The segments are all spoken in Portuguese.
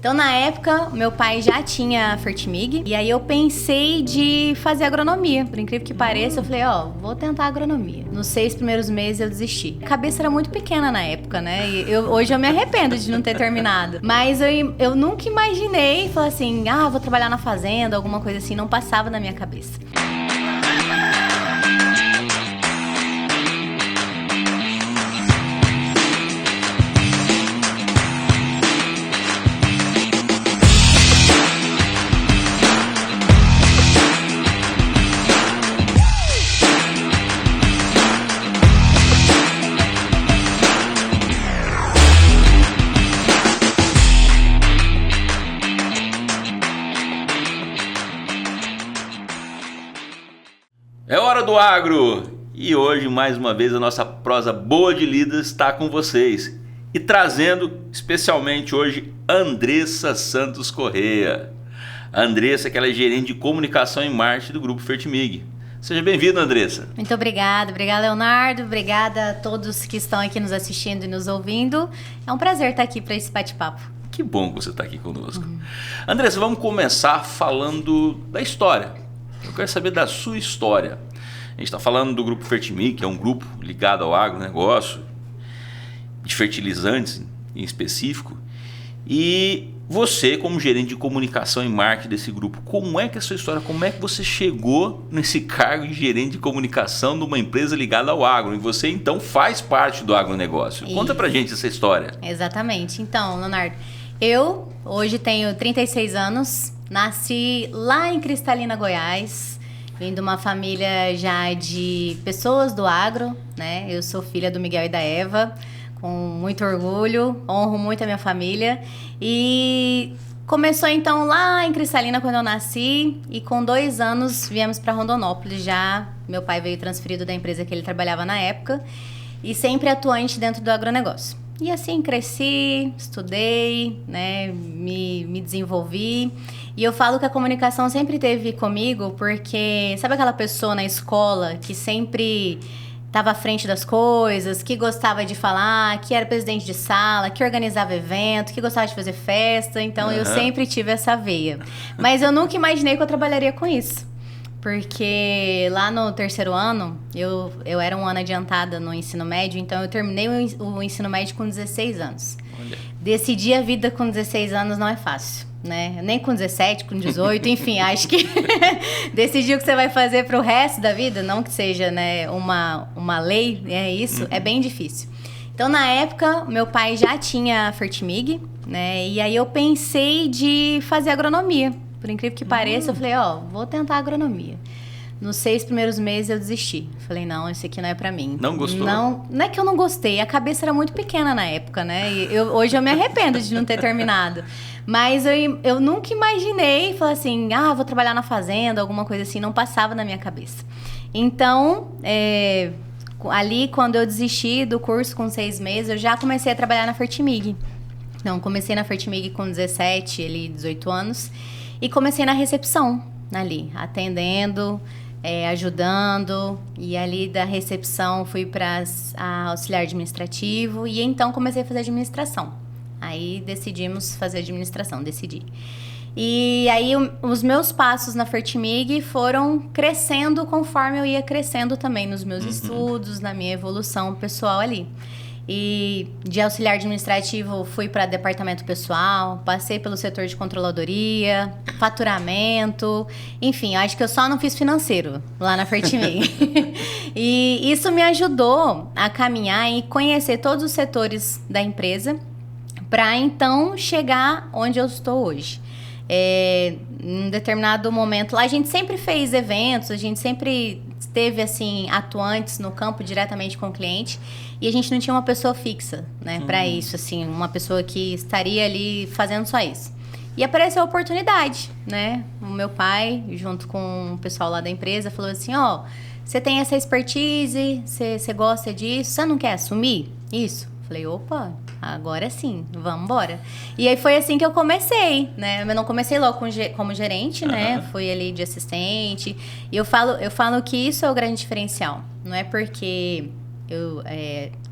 Então, na época, meu pai já tinha Fertimig, e aí eu pensei de fazer agronomia. Por incrível que pareça, eu falei, vou tentar agronomia. Nos 6 primeiros meses eu desisti. A cabeça era muito pequena na época, né? E hoje eu me arrependo de não ter terminado. Mas eu nunca imaginei, falar assim, vou trabalhar na fazenda, alguma coisa assim, não passava na minha cabeça. É hora do agro! E hoje, mais uma vez, a nossa prosa boa de lida está com vocês. E trazendo, especialmente hoje, Andressa Santos Correia. A Andressa, que ela é gerente de comunicação e marketing do Grupo Fertimig. Seja bem-vinda, Andressa. Muito obrigada. Obrigada, Leonardo. Obrigada a todos que estão aqui nos assistindo e nos ouvindo. É um prazer estar aqui para esse bate-papo. Que bom que você está aqui conosco. Andressa, vamos começar falando da história. Eu quero saber da sua história. A gente está falando do Grupo Fertimig, que é um grupo ligado ao agronegócio, de fertilizantes em específico. E você, como gerente de comunicação e marketing desse grupo, como é que é a sua história? Como é que você chegou nesse cargo de gerente de comunicação de uma empresa ligada ao agro? E você, então, faz parte do agronegócio. Conta pra gente essa história. Exatamente. Então, Leonardo, eu hoje tenho 36 anos. Nasci lá em Cristalina, Goiás, vim de uma família já de pessoas do agro, né? Eu sou filha do Miguel e da Eva, com muito orgulho, honro muito a minha família. E começou então lá em Cristalina quando eu nasci, e com 2 anos viemos para Rondonópolis já. Meu pai veio transferido da empresa que ele trabalhava na época, e sempre atuante dentro do agronegócio. E assim cresci, estudei, né? Me desenvolvi. E eu falo que a comunicação sempre esteve comigo porque, sabe aquela pessoa na escola que sempre estava à frente das coisas, que gostava de falar, que era presidente de sala, que organizava evento, que gostava de fazer festa? Então, eu sempre tive essa veia. Mas eu nunca imaginei que eu trabalharia com isso. Porque lá no 3º ano, eu era um ano adiantada no ensino médio, então eu terminei o ensino médio com 16 anos. Olha. Decidir a vida com 16 anos não é fácil, né? Nem com 17, com 18, enfim, acho que decidir o que você vai fazer pro resto da vida, não que seja, né, uma lei, isso, é bem difícil. Então, na época, meu pai já tinha Fertimig, né? E aí eu pensei de fazer agronomia. Por incrível que pareça, eu falei, vou tentar agronomia. Nos 6 primeiros meses eu desisti. Falei, não, esse aqui não é pra mim. Não gostou? Não é que eu não gostei, a cabeça era muito pequena na época, né? E hoje eu me arrependo de não ter terminado. Mas eu nunca imaginei, falar assim, vou trabalhar na fazenda, alguma coisa assim, não passava na minha cabeça. Então, ali quando eu desisti do curso com 6 meses, eu já comecei a trabalhar na Fertimig. Então, comecei na Fertimig com 17, 18 anos. E comecei na recepção, ali, atendendo, ajudando. E ali da recepção fui para auxiliar administrativo. E então comecei a fazer administração. Aí decidimos fazer administração, decidi. E aí os meus passos na Fertimig foram crescendo conforme eu ia crescendo também nos meus estudos, na minha evolução pessoal ali. E de auxiliar administrativo fui para departamento pessoal, passei pelo setor de controladoria, faturamento, enfim, acho que eu só não fiz financeiro lá na Fertimig. E isso me ajudou a caminhar e conhecer todos os setores da empresa para então chegar onde eu estou hoje. Em um determinado momento lá, a gente sempre fez eventos, a gente sempre esteve assim, atuantes no campo diretamente com o cliente, e a gente não tinha uma pessoa fixa, né, para isso, assim, uma pessoa que estaria ali fazendo só isso. E apareceu a oportunidade, né? O meu pai, junto com o pessoal lá da empresa, falou assim, você tem essa expertise, você gosta disso, você não quer assumir isso? Falei, opa, agora sim, vamos embora. E aí foi assim que eu comecei, né? Eu não comecei logo como gerente, né? Fui ali de assistente. E eu falo que isso é o grande diferencial. Não é porque eu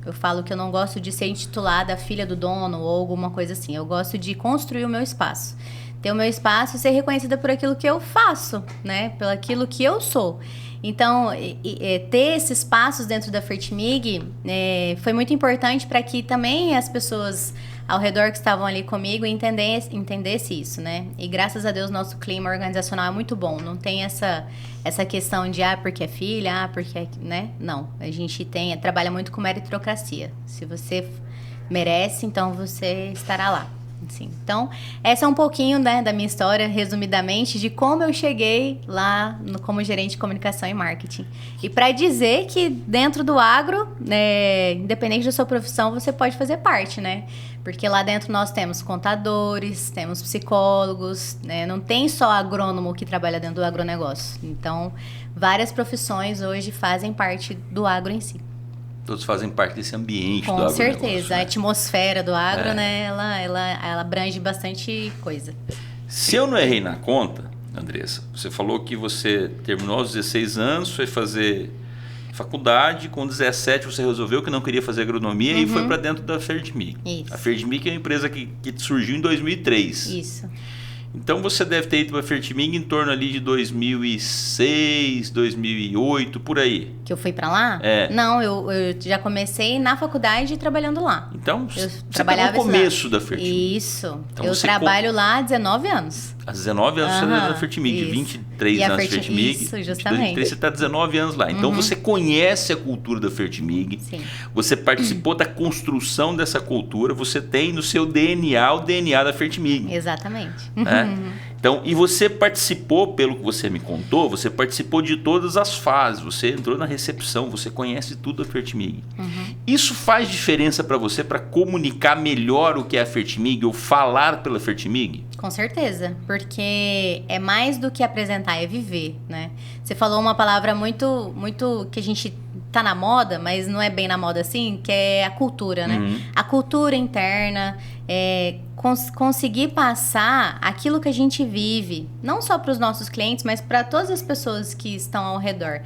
Eu falo que eu não gosto de ser intitulada filha do dono ou alguma coisa assim. Eu gosto de construir o meu espaço. Ter o meu espaço e ser reconhecida por aquilo que eu faço, né? Pelo aquilo que eu sou. Então, ter esses passos dentro da Fertimig foi muito importante para que também as pessoas ao redor que estavam ali comigo entendesse isso, né? E graças a Deus, nosso clima organizacional é muito bom. Não tem essa questão de, porque é filha, porque é... né? Não, a gente trabalha muito com meritocracia. Se você merece, então você estará lá. Assim. Então, essa é um pouquinho, né, da minha história, resumidamente, de como eu cheguei lá como gerente de comunicação e marketing. E para dizer que dentro do agro, independente da sua profissão, você pode fazer parte, né? Porque lá dentro nós temos contadores, temos psicólogos, né? Não tem só agrônomo que trabalha dentro do agronegócio. Então, várias profissões hoje fazem parte do agro em si. Todos fazem parte desse ambiente do agronegócio. Com certeza, né? A atmosfera do agro, né? Ela abrange bastante coisa. Se eu não errei na conta, Andressa, você falou que você terminou aos 16 anos, foi fazer faculdade, com 17 você resolveu que não queria fazer agronomia e foi para dentro da Fertimig. Isso. A Fertimig é uma empresa que surgiu em 2003. Isso. Então você deve ter ido para a Fertimig em torno ali de 2006, 2008, por aí. Que eu fui para lá? Não, eu já comecei na faculdade trabalhando lá. Então, você trabalhava no começo da Fertimig. Isso. Então, eu trabalho lá há 19 anos. Há 19 anos você está na Fertimig, 23 anos de Fertimig. Isso, justamente. Você está 19 anos lá. Então você conhece a cultura da Fertimig. Sim. Você participou da construção dessa cultura. Você tem no seu DNA o DNA da Fertimig. Exatamente. Então, e você participou, pelo que você me contou, você participou de todas as fases. Você entrou na recepção, você conhece tudo da Fertimig. Isso faz diferença para você para comunicar melhor o que é a Fertimig ou falar pela Fertimig? Com certeza, porque é mais do que apresentar, é viver, né? Você falou uma palavra muito, muito que a gente tá na moda, mas não é bem na moda assim, que é a cultura, né? A cultura interna, conseguir passar aquilo que a gente vive, não só para os nossos clientes, mas para todas as pessoas que estão ao redor.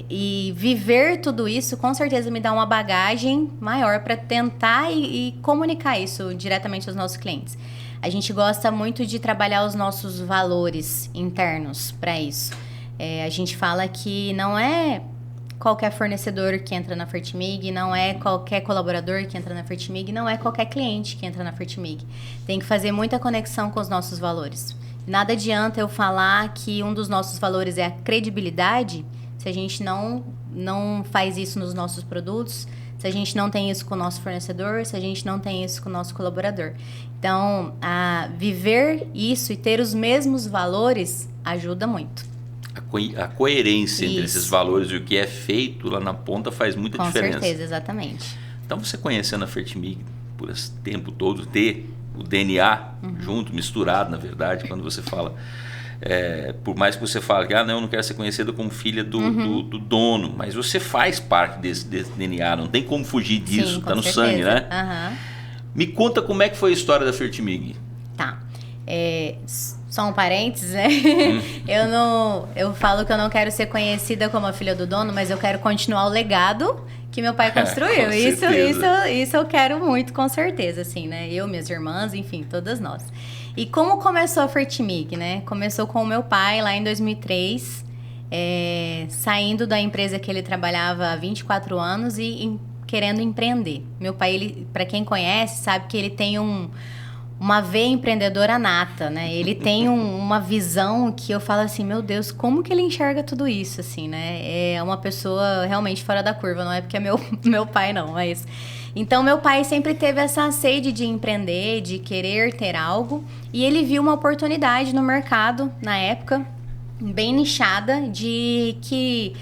E viver tudo isso, com certeza, me dá uma bagagem maior para tentar e comunicar isso diretamente aos nossos clientes. A gente gosta muito de trabalhar os nossos valores internos para isso. A gente fala que não é qualquer fornecedor que entra na Fertimig, não é qualquer colaborador que entra na Fertimig, não é qualquer cliente que entra na Fertimig. Tem que fazer muita conexão com os nossos valores. Nada adianta eu falar que um dos nossos valores é a credibilidade se a gente não faz isso nos nossos produtos, se a gente não tem isso com o nosso fornecedor, se a gente não tem isso com o nosso colaborador. Então, viver isso e ter os mesmos valores ajuda muito. A coerência entre esses valores e o que é feito lá na ponta faz muita diferença. Com certeza, exatamente. Então, você conhecendo a Fertimig por esse tempo todo, ter o DNA junto, misturado, na verdade, quando você fala... por mais que você fale que eu não quero ser conhecida como filha do dono, mas você faz parte desse DNA, não tem como fugir disso, está no sangue, né? Me conta como é que foi a história da Fertimig. Tá. Só um parênteses, né? Eu falo que eu não quero ser conhecida como a filha do dono, mas eu quero continuar o legado que meu pai construiu. Isso eu quero muito, com certeza, assim, né? Eu, minhas irmãs, enfim, todas nós. E como começou a Fertimig, né? Começou com o meu pai lá em 2003, saindo da empresa que ele trabalhava há 24 anos e querendo empreender. Meu pai, para quem conhece, sabe que ele tem uma veia empreendedora nata, né? Ele tem uma visão que eu falo assim, meu Deus, como que ele enxerga tudo isso, assim, né? É uma pessoa realmente fora da curva, não é porque é meu pai, não, mas... Então, meu pai sempre teve essa sede de empreender, de querer ter algo, e ele viu uma oportunidade no mercado, na época, bem nichada, de que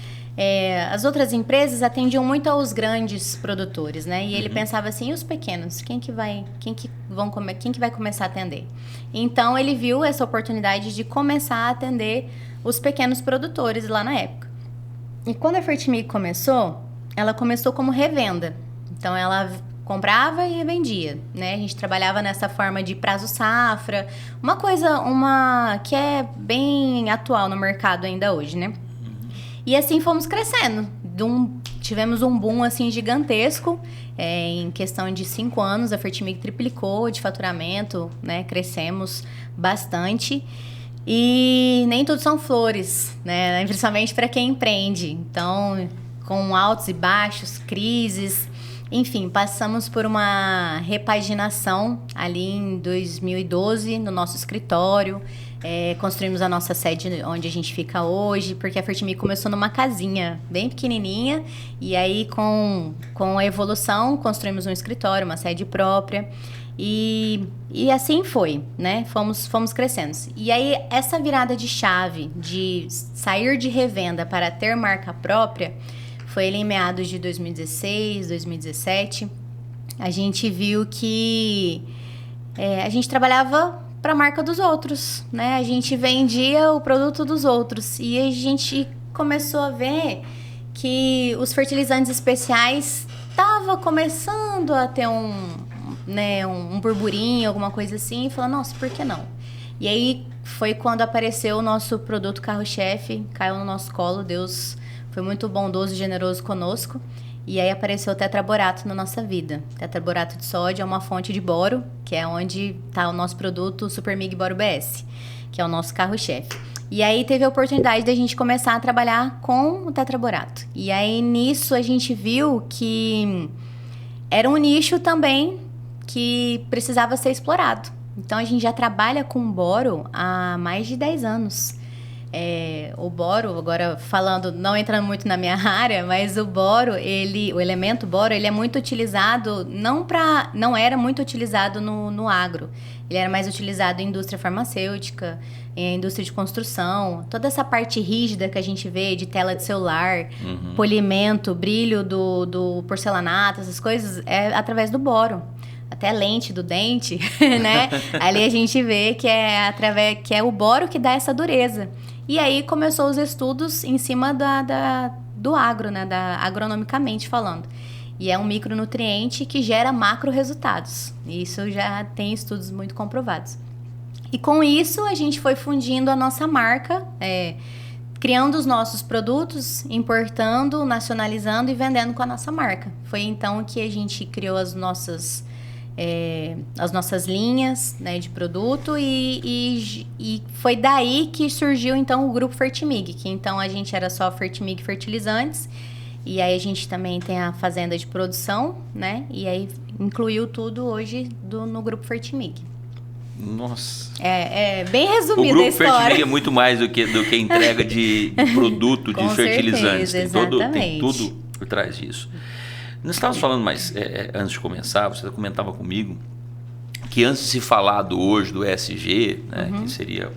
as outras empresas atendiam muito aos grandes produtores, né? E ele pensava assim, e os pequenos? Quem que vai começar a atender? Então, ele viu essa oportunidade de começar a atender os pequenos produtores lá na época. E quando a Fertimig começou, ela começou como revenda. Então, ela comprava e vendia, né? A gente trabalhava nessa forma de prazo safra, uma coisa que é bem atual no mercado ainda hoje, né? E assim fomos crescendo. tivemos um boom, assim, gigantesco. Em questão de 5 anos, a Fertimig triplicou de faturamento, né? Crescemos bastante. E nem tudo são flores, né? Principalmente para quem empreende. Então, com altos e baixos, crises... Enfim, passamos por uma repaginação ali em 2012 no nosso escritório. Construímos a nossa sede onde a gente fica hoje, porque a Fertimig começou numa casinha bem pequenininha. E aí, com a evolução, construímos um escritório, uma sede própria. E assim foi, né? Fomos crescendo. E aí, essa virada de chave de sair de revenda para ter marca própria... Foi ali em meados de 2016, 2017. A gente viu que a gente trabalhava para a marca dos outros, né? A gente vendia o produto dos outros. E a gente começou a ver que os fertilizantes especiais estavam começando a ter um burburinho, alguma coisa assim. E falou, nossa, por que não? E aí foi quando apareceu o nosso produto carro-chefe, caiu no nosso colo, Deus... Foi muito bondoso e generoso conosco. E aí apareceu o tetraborato na nossa vida. Tetraborato de sódio é uma fonte de boro, que é onde está o nosso produto Supermig Boro BS, que é o nosso carro-chefe. E aí teve a oportunidade da gente começar a trabalhar com o tetraborato. E aí nisso a gente viu que era um nicho também que precisava ser explorado. Então a gente já trabalha com boro há mais de 10 anos. O boro, agora falando, não entrando muito na minha área, mas o boro, o elemento boro, ele é muito utilizado, não era muito utilizado no agro. Ele era mais utilizado em indústria farmacêutica, em indústria de construção, toda essa parte rígida que a gente vê de tela de celular, polimento, brilho do porcelanato, essas coisas, é através do boro. Até a lente do dente, né? Ali a gente vê que é o boro que dá essa dureza. E aí começou os estudos em cima do agro, né? Agronomicamente falando. E é um micronutriente que gera macro resultados. Isso já tem estudos muito comprovados. E com isso a gente foi fundindo a nossa marca, criando os nossos produtos, importando, nacionalizando e vendendo com a nossa marca. Foi então que a gente criou as nossas linhas, né, de produto e foi daí que surgiu então o grupo Fertimig, que então a gente era só Fertimig Fertilizantes e aí a gente também tem a fazenda de produção, né, e aí incluiu tudo hoje no grupo Fertimig. Nossa. Bem resumido a história. O grupo Fertimig é muito mais do que entrega de produto, de fertilizantes. Certeza, tem tudo por trás disso. Nós estávamos falando antes de começar, você comentava comigo que antes de se falar hoje do ESG, né, que seria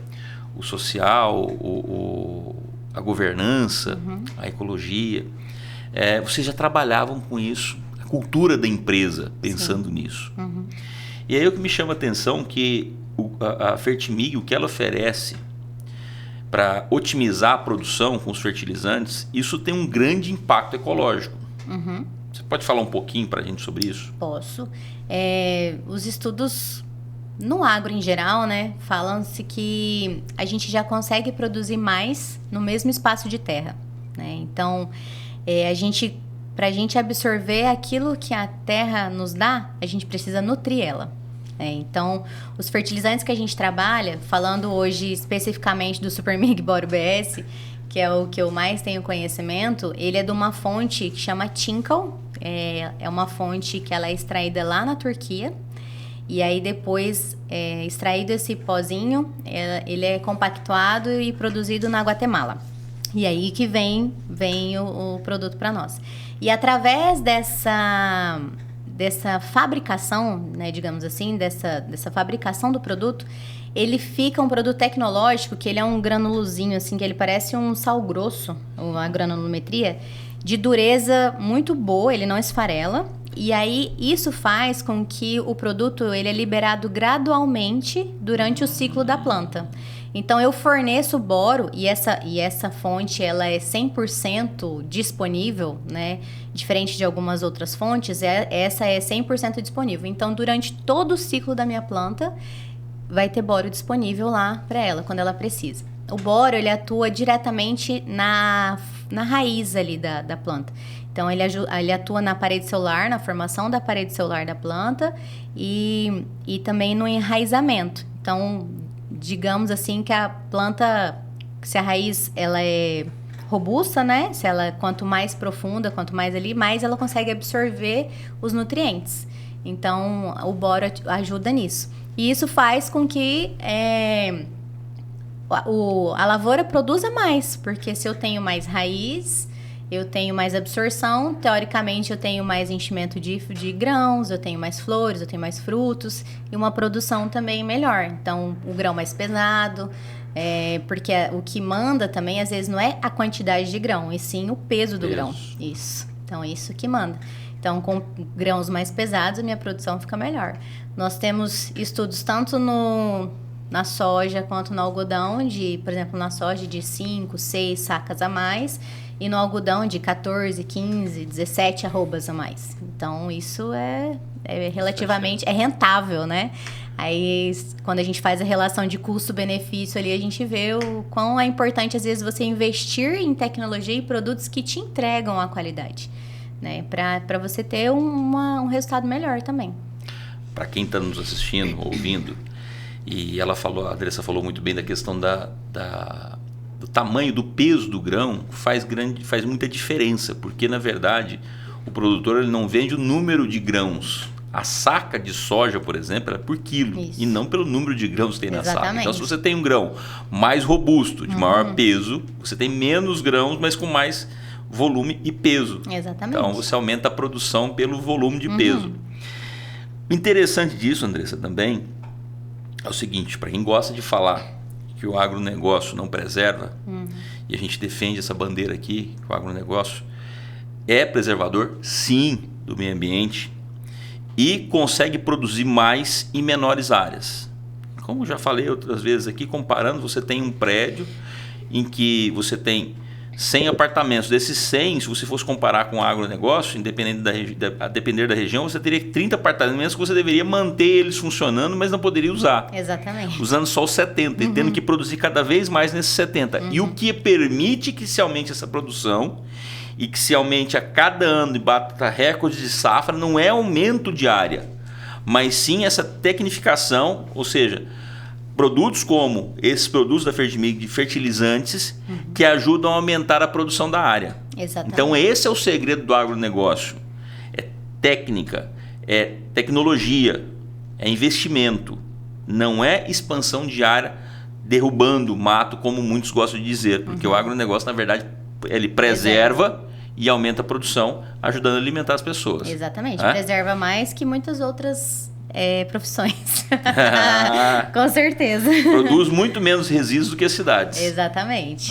o social, a governança, a ecologia, vocês já trabalhavam com isso, a cultura da empresa, pensando nisso. E aí o que me chama a atenção é que a Fertimig, o que ela oferece para otimizar a produção com os fertilizantes, isso tem um grande impacto ecológico. Você pode falar um pouquinho para a gente sobre isso? Posso. Os estudos no agro em geral, né, falam-se que a gente já consegue produzir mais no mesmo espaço de terra, né? Então, para a gente absorver aquilo que a terra nos dá, a gente precisa nutrir ela. Então, os fertilizantes que a gente trabalha, falando hoje especificamente do Supermig Boro BS, que é o que eu mais tenho conhecimento, ele é de uma fonte que chama Tincal. É uma fonte que ela é extraída lá na Turquia. E aí depois, extraído esse pozinho, ele é compactuado e produzido na Guatemala. E aí que vem o produto para nós. E através dessa fabricação, né, digamos assim, dessa fabricação do produto, ele fica um produto tecnológico, que ele é um granulozinho, assim, que ele parece um sal grosso, a granulometria, de dureza muito boa, ele não esfarela. E aí, isso faz com que o produto ele é liberado gradualmente durante o ciclo da planta. Então, eu forneço boro e essa fonte ela é 100% disponível, né? Diferente de algumas outras fontes, essa é 100% disponível. Então, durante todo o ciclo da minha planta, vai ter boro disponível lá para ela, quando ela precisa. O boro, ele atua diretamente na raiz ali da planta. Então, ele atua na parede celular, na formação da parede celular da planta e também no enraizamento. Então, digamos assim que a planta, se a raiz ela é robusta, né? Se ela, quanto mais profunda, quanto mais ali, mais ela consegue absorver os nutrientes. Então, o boro ajuda nisso. E isso faz com que a lavoura produza mais, porque se eu tenho mais raiz, eu tenho mais absorção, teoricamente eu tenho mais enchimento de grãos, eu tenho mais flores, eu tenho mais frutos e uma produção também melhor. Então, o grão mais pesado, porque o que manda também, às vezes, não é a quantidade de grão, e sim o peso do grão. Isso. Então, é isso que manda. Então, com grãos mais pesados, a minha produção fica melhor. Nós temos estudos tanto na soja quanto no algodão, por exemplo, na soja de 5, 6 sacas a mais, e no algodão de 14, 15, 17 arrobas a mais. Então, isso é relativamente rentável, né? Aí, quando a gente faz a relação de custo-benefício ali, a gente vê o quão é importante, às vezes, você investir em tecnologia e produtos que te entregam a qualidade, né? Para você ter um resultado melhor também. Para quem está nos assistindo, ouvindo, e a Andressa falou muito bem da questão do tamanho, do peso do grão, faz muita diferença, porque na verdade o produtor ele não vende o número de grãos. A saca de soja, por exemplo, é por quilo. Isso. E não pelo número de grãos que tem na saca. Então, se você tem um grão mais robusto, de maior peso, você tem menos grãos, mas com mais volume e peso. Exatamente. Então, você aumenta a produção pelo volume de peso. O interessante disso, Andressa, também é o seguinte, para quem gosta de falar que o agronegócio não preserva, e a gente defende essa bandeira aqui, que o agronegócio é preservador, sim, do meio ambiente, e consegue produzir mais em menores áreas. Como já falei outras vezes aqui, comparando, você tem um prédio em que você tem 100 apartamentos. Desses 100, se você fosse comparar com o agronegócio, a depender da região, você teria 30 apartamentos que você deveria manter eles funcionando, mas não poderia usar. Exatamente. Usando só os 70 e tendo que produzir cada vez mais nesses 70. E o que permite que se aumente essa produção e que se aumente a cada ano e bata recordes de safra, não é aumento de área, mas sim essa tecnificação, ou seja, produtos como esses produtos da Fertimig de fertilizantes que ajudam a aumentar a produção da área. Exatamente. Então esse é o segredo do agronegócio. É técnica, é tecnologia, é investimento. Não é expansão de área derrubando mato, como muitos gostam de dizer, porque o agronegócio, na verdade, ele preserva e aumenta a produção, ajudando a alimentar as pessoas. Exatamente. Preserva mais que muitas outras profissões. Com certeza. Produz muito menos resíduos do que as cidades. Exatamente.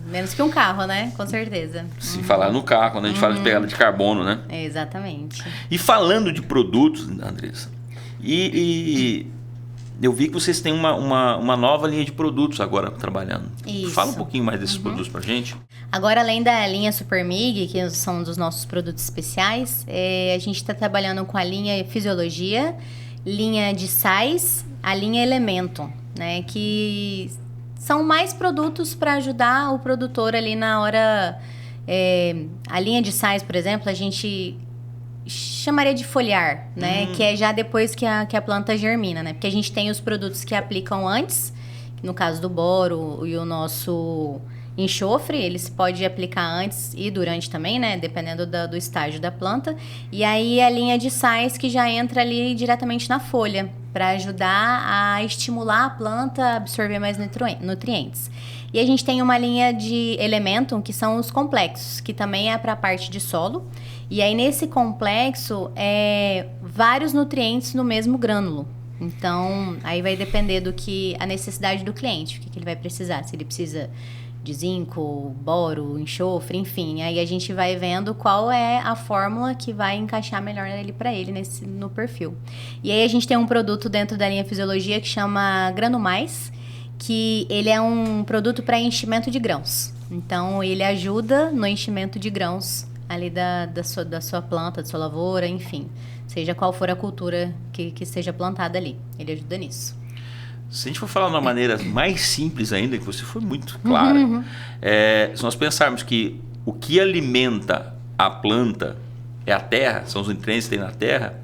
Menos que um carro, né? Com certeza. Se falar no carro, quando a gente fala de pegada de carbono, né? Exatamente. E falando de produtos, Andressa, e eu vi que vocês têm uma nova linha de produtos agora trabalhando. Isso. Fala um pouquinho mais desses produtos pra gente. Agora, além da linha Supermig, que são dos nossos produtos especiais, a gente está trabalhando com a linha Fisiologia, linha de sais, a linha Elemento, né? Que são mais produtos para ajudar o produtor ali na hora. A linha de sais, por exemplo, a gente chamaria de foliar, né? Que é já depois que a planta germina, né? Porque a gente tem os produtos que aplicam antes, no caso do boro e o nosso enxofre, ele se pode aplicar antes e durante também, né? Dependendo do estágio da planta. E aí a linha de sais que já entra ali diretamente na folha, para ajudar a estimular a planta a absorver mais nutrientes. E a gente tem uma linha de Elementum, que são os complexos, que também é para a parte de solo. E aí nesse complexo, vários nutrientes no mesmo grânulo. Então, aí vai depender a necessidade do cliente, o que ele vai precisar. Se ele precisa de zinco, boro, enxofre, enfim. Aí a gente vai vendo qual é a fórmula que vai encaixar melhor para ele no perfil. E aí a gente tem um produto dentro da linha Fisiologia que chama Granumais, que ele é um produto para enchimento de grãos. Então, ele ajuda no enchimento de grãos ali da sua planta, da sua lavoura, enfim. Seja qual for a cultura que seja plantada ali. Ele ajuda nisso. Se a gente for falar de uma maneira mais simples ainda, que você foi muito clara, se nós pensarmos que o que alimenta a planta, é a terra, são os nutrientes que tem na terra,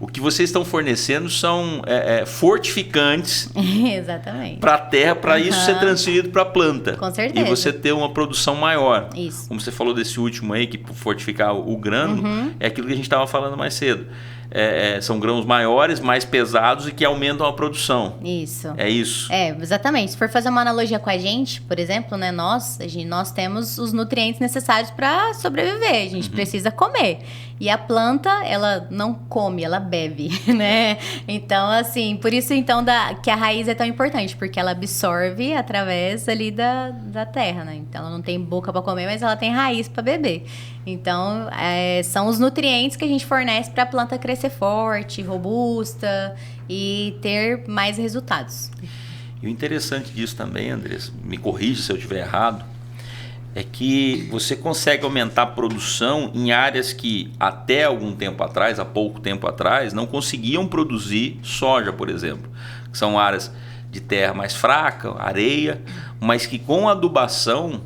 o que vocês estão fornecendo são fortificantes Exatamente. para a terra, para isso ser transferido para a planta. Com certeza. E você ter uma produção maior. Isso. Como você falou desse último aí, que fortificar o grânulo, é aquilo que a gente estava falando mais cedo. São grãos maiores, mais pesados e que aumentam a produção. Isso. É isso. Exatamente. Se for fazer uma analogia com a gente, por exemplo, né, nós temos os nutrientes necessários para sobreviver. A gente precisa comer. E a planta, ela não come, ela bebe, né? Então, assim, por isso então que a raiz é tão importante, porque ela absorve através ali da terra, né? Então, ela não tem boca para comer, mas ela tem raiz para beber. Então, são os nutrientes que a gente fornece para a planta crescer forte, robusta e ter mais resultados. E o interessante disso também, Andressa, me corrija se eu estiver errado, é que você consegue aumentar a produção em áreas que até algum tempo atrás, há pouco tempo atrás, não conseguiam produzir soja, por exemplo. Que são áreas de terra mais fraca, areia, mas que com adubação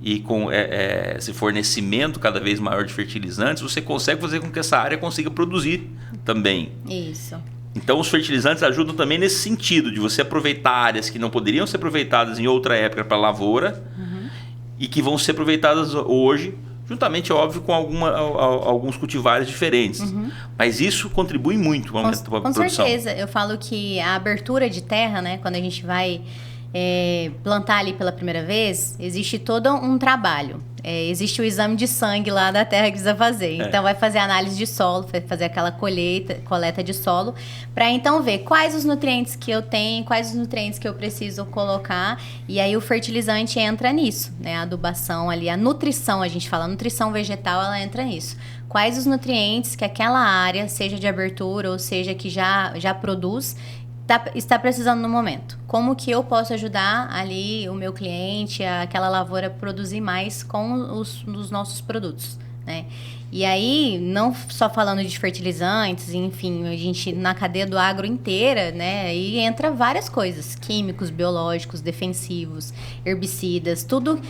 e com esse fornecimento cada vez maior de fertilizantes, você consegue fazer com que essa área consiga produzir também. Isso. Então os fertilizantes ajudam também nesse sentido, de você aproveitar áreas que não poderiam ser aproveitadas em outra época para lavoura, e que vão ser aproveitadas hoje, juntamente, óbvio, com alguns cultivares diferentes. Mas isso contribui muito para a produção. Com certeza. Eu falo que a abertura de terra, né, quando a gente vai plantar ali pela primeira vez, existe todo um trabalho. Existe o exame de sangue lá da terra que precisa fazer. Então, vai fazer análise de solo, vai fazer aquela coleta de solo, para então ver quais os nutrientes que eu tenho, quais os nutrientes que eu preciso colocar. E aí, o fertilizante entra nisso, né? A adubação ali, a nutrição, a gente fala, a nutrição vegetal, ela entra nisso. Quais os nutrientes que aquela área, seja de abertura ou seja que já produz, está precisando no momento. Como que eu posso ajudar ali o meu cliente, aquela lavoura a produzir mais com os nossos produtos, né? E aí, não só falando de fertilizantes, enfim, a gente na cadeia do agro inteira, né? Aí entra várias coisas, químicos, biológicos, defensivos, herbicidas, tudo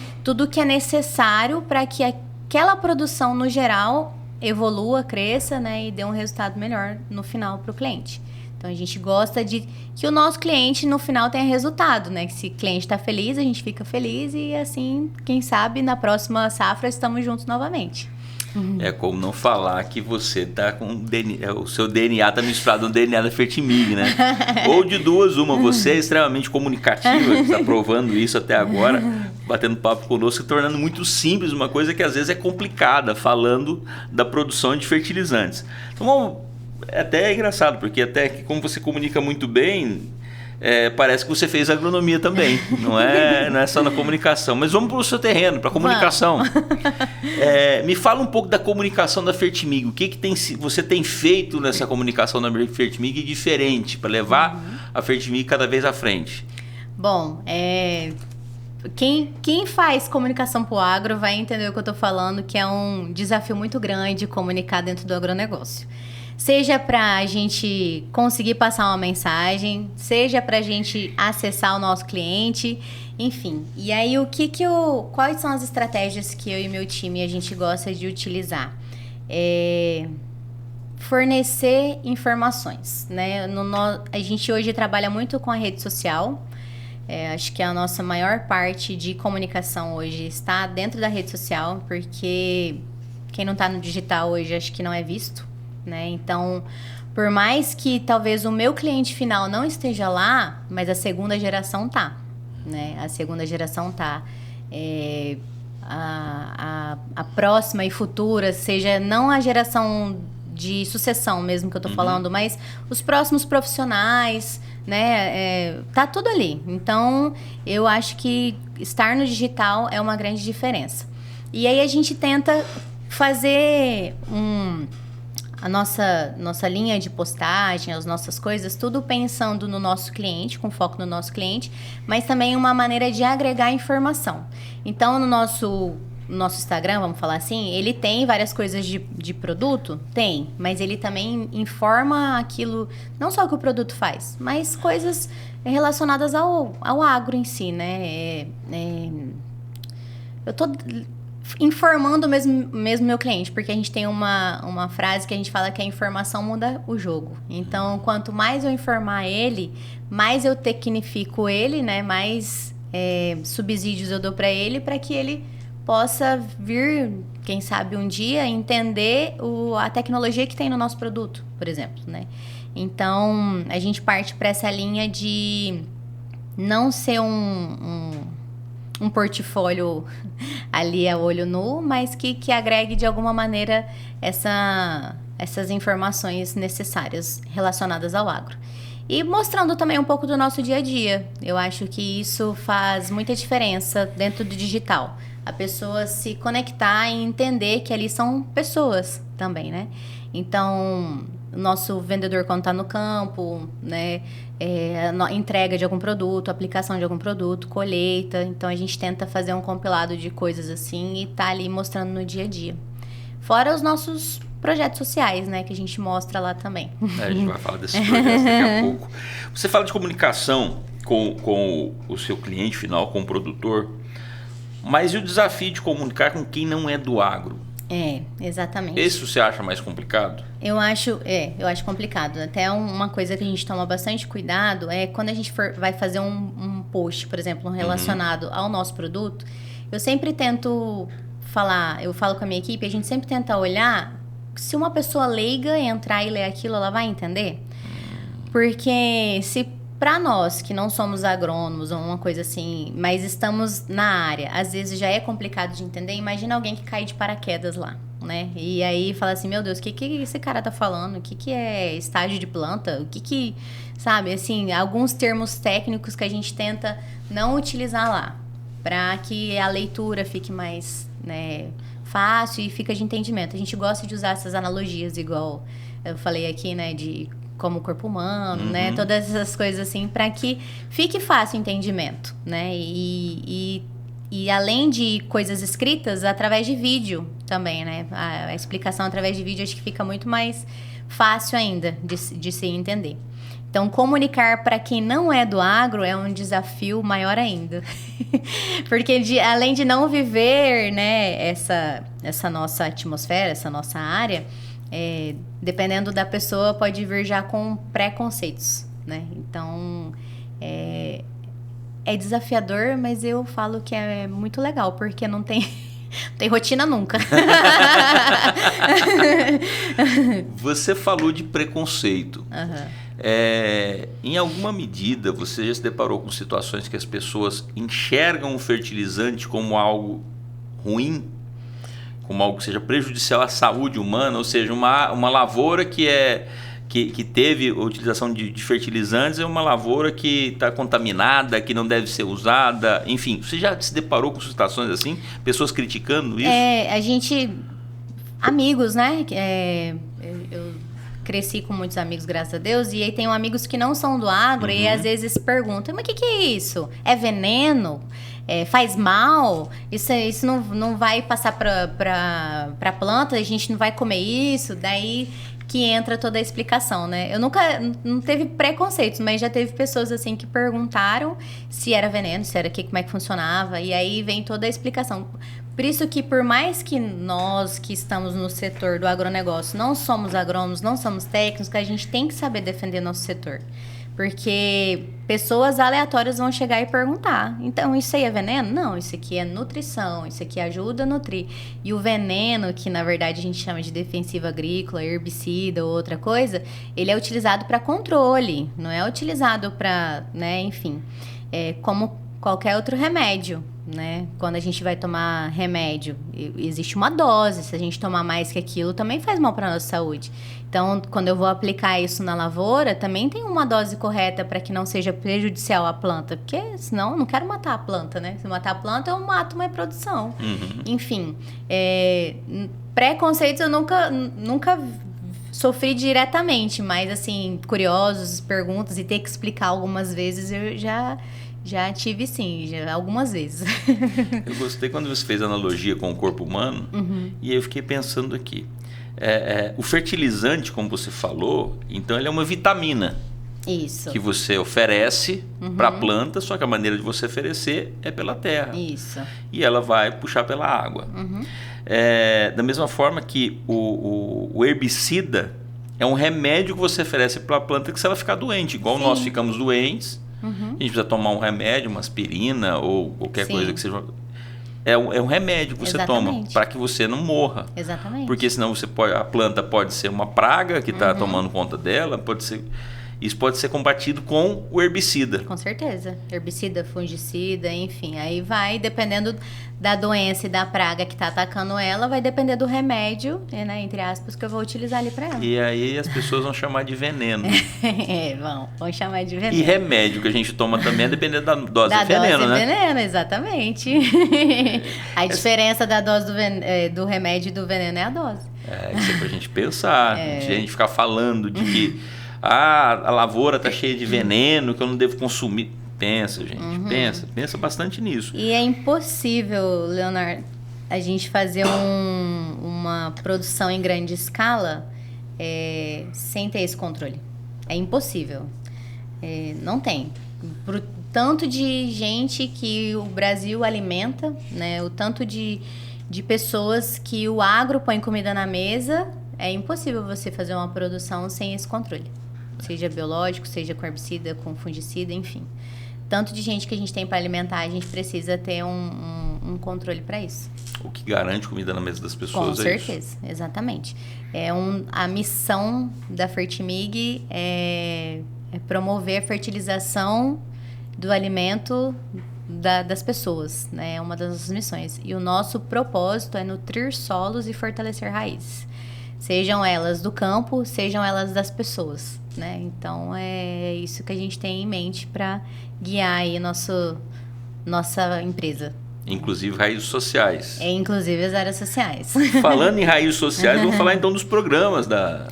que é necessário para que aquela produção no geral evolua, cresça, né? E dê um resultado melhor no final para o cliente. Então, a gente gosta de que o nosso cliente, no final, tenha resultado, né? Que se o cliente está feliz, a gente fica feliz e, assim, quem sabe, na próxima safra, estamos juntos novamente. É como não falar que você tá com o seu DNA tá misturado no DNA da Fertimig, né? Ou de duas, uma. Você é extremamente comunicativa, está provando isso até agora, batendo papo conosco, tornando muito simples uma coisa que, às vezes, é complicada, falando da produção de fertilizantes. Então, vamos... É até engraçado, porque até que como você comunica muito bem, parece que você fez agronomia também, não é só na comunicação. Mas vamos para o seu terreno, para a comunicação. Me fala um pouco da comunicação da Fertimig. O que você tem feito nessa comunicação da Fertimig diferente para levar a Fertimig cada vez à frente? Bom, quem faz comunicação para o agro vai entender o que eu estou falando, que é um desafio muito grande comunicar dentro do agronegócio. Seja para a gente conseguir passar uma mensagem, seja para a gente acessar o nosso cliente, enfim. E aí, quais são as estratégias que eu e meu time a gente gosta de utilizar? Fornecer informações, né? A gente hoje trabalha muito com a rede social. Acho que a nossa maior parte de comunicação hoje está dentro da rede social, porque quem não está no digital hoje acho que não é visto. Né? Então, por mais que talvez o meu cliente final não esteja lá, mas a segunda geração tá, né? A segunda geração tá. A próxima e futura, seja não a geração de sucessão mesmo que eu tô falando, mas os próximos profissionais, né? Tá tudo ali. Então, eu acho que estar no digital é uma grande diferença. E aí a gente tenta fazer a nossa linha de postagem, as nossas coisas, tudo pensando no nosso cliente, com foco no nosso cliente, mas também uma maneira de agregar informação. Então, no nosso Instagram, vamos falar assim, ele tem várias coisas de produto? Tem, mas ele também informa aquilo, não só o que o produto faz, mas coisas relacionadas ao agro em si, né? Eu tô informando mesmo meu cliente, porque a gente tem uma frase que a gente fala que a informação muda o jogo. Então, quanto mais eu informar ele, mais eu tecnifico ele, né? Mais subsídios eu dou para ele, para que ele possa vir, quem sabe um dia, entender a tecnologia que tem no nosso produto, por exemplo, né? Então, a gente parte para essa linha de não ser um portfólio ali a olho nu, mas que agregue de alguma maneira essas informações necessárias relacionadas ao agro. E mostrando também um pouco do nosso dia a dia. Eu acho que isso faz muita diferença dentro do digital. A pessoa se conectar e entender que ali são pessoas também, né? Então, o nosso vendedor quando está no campo, né? Entrega de algum produto, aplicação de algum produto, colheita. Então, a gente tenta fazer um compilado de coisas assim e tá ali mostrando no dia a dia. Fora os nossos projetos sociais, né? Que a gente mostra lá também. A gente vai falar desses projetos daqui a pouco. Você fala de comunicação com o seu cliente final, com o produtor, mas e o desafio de comunicar com quem não é do agro? Exatamente. Esse você acha mais complicado? Eu acho complicado. Até uma coisa que a gente toma bastante cuidado é quando a gente vai fazer um post, por exemplo, relacionado ao nosso produto, eu sempre tento eu falo com a minha equipe, a gente sempre tenta olhar se uma pessoa leiga entrar e ler aquilo, ela vai entender? Porque se para nós que não somos agrônomos ou uma coisa assim, mas estamos na área, às vezes já é complicado de entender, imagina alguém que cai de paraquedas lá, né? E aí fala assim, meu Deus, o que esse cara tá falando? O que é estágio de planta? Sabe, assim, alguns termos técnicos que a gente tenta não utilizar lá, para que a leitura fique mais, né, fácil e fica de entendimento. A gente gosta de usar essas analogias, igual eu falei aqui, né, de como o corpo humano, né, todas essas coisas assim, para que fique fácil o entendimento, né, e além de coisas escritas, através de vídeo também, né, a explicação através de vídeo acho que fica muito mais fácil ainda de se entender. Então, comunicar para quem não é do agro é um desafio maior ainda. Porque além de não viver, né, essa nossa atmosfera, essa nossa área, dependendo da pessoa, pode vir já com preconceitos, né? Então, é desafiador, mas eu falo que é muito legal, porque não tem rotina nunca. Você falou de preconceito. Em alguma medida, você já se deparou com situações que as pessoas enxergam o fertilizante como algo ruim? Como algo que seja prejudicial à saúde humana? Ou seja, uma lavoura que teve a utilização de fertilizantes é uma lavoura que está contaminada, que não deve ser usada. Enfim, você já se deparou com situações assim? Pessoas criticando isso? A gente... Amigos, né? Eu cresci com muitos amigos, graças a Deus, e aí tenho amigos que não são do agro e às vezes perguntam, mas o que é isso? É veneno? Faz mal? Isso não vai passar para planta? A gente não vai comer isso? Daí que entra toda a explicação, né? Eu não teve preconceitos, mas já teve pessoas assim que perguntaram se era veneno, como é que funcionava, e aí vem toda a explicação. Por isso que, por mais que nós que estamos no setor do agronegócio não somos agrônomos, não somos técnicos, a gente tem que saber defender nosso setor. Porque pessoas aleatórias vão chegar e perguntar, então isso aí é veneno? Não, isso aqui é nutrição, isso aqui ajuda a nutrir. E o veneno, que na verdade a gente chama de defensivo agrícola, herbicida ou outra coisa, ele é utilizado para controle, não é utilizado para, né, enfim, como qualquer outro remédio, né? Quando a gente vai tomar remédio, existe uma dose, se a gente tomar mais que aquilo, também faz mal para a nossa saúde. Então, quando eu vou aplicar isso na lavoura, também tem uma dose correta para que não seja prejudicial à planta, porque senão eu não quero matar a planta, né? Se eu matar a planta, eu mato uma reprodução. Enfim, preconceitos eu nunca sofri diretamente, mas assim, curiosos, perguntas e ter que explicar algumas vezes, eu já tive sim, algumas vezes. Eu gostei quando você fez a analogia com o corpo humano, e aí eu fiquei pensando aqui. O fertilizante, como você falou, então ele é uma vitamina. Isso. que você oferece para a planta, só que a maneira de você oferecer é pela terra. Isso. E ela vai puxar pela água. Da mesma forma que o herbicida é um remédio que você oferece para a planta que se ela ficar doente. Igual nós ficamos doentes, a gente precisa tomar um remédio, uma aspirina ou qualquer coisa que seja... É um remédio que você toma para que você não morra. Exatamente. Porque senão a planta pode ser uma praga que está tomando conta dela, isso pode ser combatido com o herbicida. Com certeza. Herbicida, fungicida, enfim. Aí vai, dependendo da doença e da praga que está atacando ela, vai depender do remédio, né, entre aspas, que eu vou utilizar ali para ela. E aí as pessoas vão chamar de veneno. Vão chamar de veneno. E remédio que a gente toma também, dependendo da dose de veneno, né? Veneno, exatamente. A diferença da dose do remédio e do veneno é a dose. Isso é pra gente pensar. A gente ficar falando de que a lavoura tá cheia de veneno, que eu não devo consumir. Pensa, gente. Pensa bastante nisso. E é impossível, Leonardo, a gente fazer uma produção em grande escala sem ter esse controle. É impossível. Não tem. Pro tanto de gente que o Brasil alimenta, né? O tanto de pessoas que o agro põe comida na mesa, é impossível você fazer uma produção sem esse controle. Seja biológico, seja com herbicida, com fungicida, enfim. Tanto de gente que a gente tem para alimentar, a gente precisa ter um controle para isso. O que garante comida na mesa das pessoas é isso. Com certeza, exatamente. A missão da Fertimig é promover a fertilização do alimento das pessoas, né? É uma das nossas missões. E o nosso propósito é nutrir solos e fortalecer raízes. Sejam elas do campo, sejam elas das pessoas, né? Então, é isso que a gente tem em mente para guiar aí nossa empresa. Inclusive raízes sociais. Inclusive as áreas sociais. Falando em raízes sociais, vamos falar então dos programas da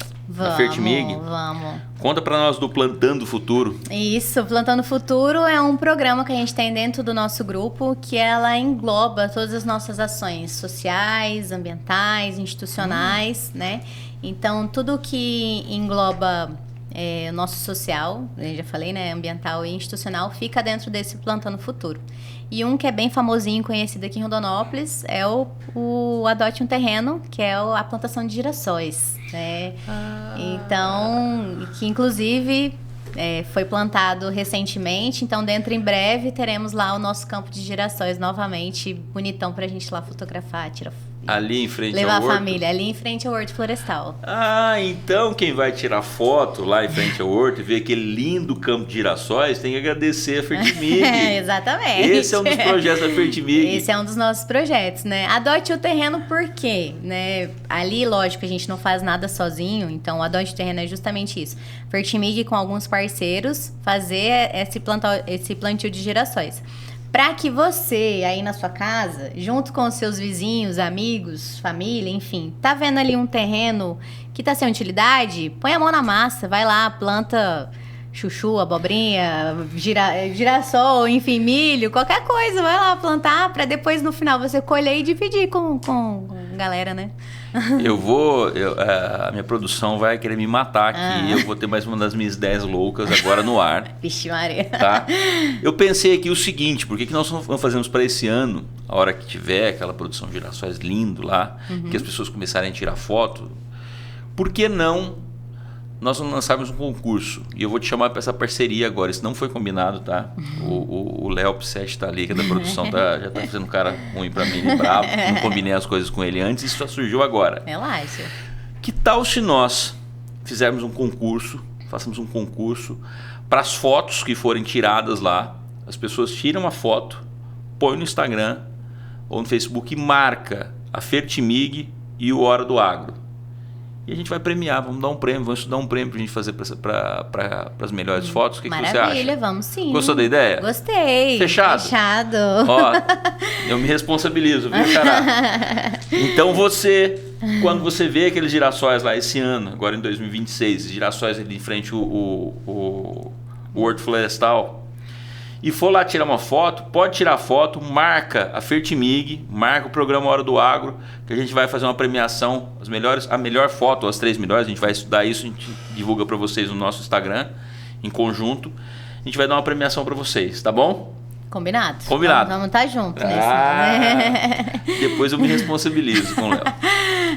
Fertimig. Vamos. Conta para nós do Plantando Futuro. Isso, Plantando Futuro é um programa que a gente tem dentro do nosso grupo, que ela engloba todas as nossas ações sociais, ambientais, institucionais, né? Então, tudo que engloba o nosso social, eu já falei, né? Ambiental e institucional, fica dentro desse Plantando Futuro. E um que é bem famosinho, conhecido aqui em Rondonópolis, é o Adote um Terreno, que é a plantação de girassóis, né? Então, que inclusive foi plantado recentemente, então dentro em breve teremos lá o nosso campo de girassóis novamente, bonitão pra gente lá fotografar, tirar foto. Ali em frente Levar ao horto? a família, ali em frente ao Horto Florestal. Então quem vai tirar foto lá em frente ao horto e ver aquele lindo campo de girassóis tem que agradecer a Fertimig. Exatamente. Esse é um dos projetos da Fertimig. Esse é um dos nossos projetos, né? Adote o terreno por quê? Né? Ali, lógico, a gente não faz nada sozinho, então o Adote o Terreno é justamente isso. Fertimig com alguns parceiros fazer esse plantio de girassóis. Para que você, aí na sua casa, junto com os seus vizinhos, amigos, família, enfim, tá vendo ali um terreno que tá sem utilidade? Põe a mão na massa, vai lá, planta chuchu, abobrinha, girassol, enfim, milho, qualquer coisa, vai lá plantar para depois no final você colher e dividir com a galera, né? A minha produção vai querer me matar aqui. Eu vou ter mais uma das minhas ideias loucas agora no ar. Vixe Maria. Tá? Eu pensei aqui o seguinte, por que nós não fazemos para esse ano, a hora que tiver aquela produção de girassóis lindo lá, que as pessoas começarem a tirar foto, por que não nós não lançarmos um concurso? E eu vou te chamar para essa parceria agora, isso não foi combinado, tá? O Léo Pissetti tá ali, que é da produção, já tá fazendo um cara ruim para mim, bravo, não combinei as coisas com ele antes, isso só surgiu agora. Relaxa. Que tal se nós fizermos um concurso, façamos um concurso para as fotos que forem tiradas lá, as pessoas tiram uma foto, põe no Instagram ou no Facebook e marca a Fertimig e o Hora do Agro. E a gente vai premiar, vamos dar um prêmio, vamos estudar um prêmio pra gente fazer para as melhores fotos. O que você acha? Maravilha, vamos sim. Gostou da ideia? Gostei. Fechado? Fechado. Ó, eu me responsabilizo, viu, cara? Então quando você vê aqueles girassóis lá esse ano, agora em 2026, girassóis ali em frente o Horto Florestal, e for lá tirar uma foto, pode tirar foto, marca a Fertimig, marca o programa Hora do Agro, que a gente vai fazer uma premiação, a melhor foto, as 3 melhores, a gente vai estudar isso, a gente divulga para vocês no nosso Instagram, em conjunto, a gente vai dar uma premiação para vocês, tá bom? Combinado. Combinado. Vamos estar juntos nesse. Depois eu me responsabilizo com o Léo.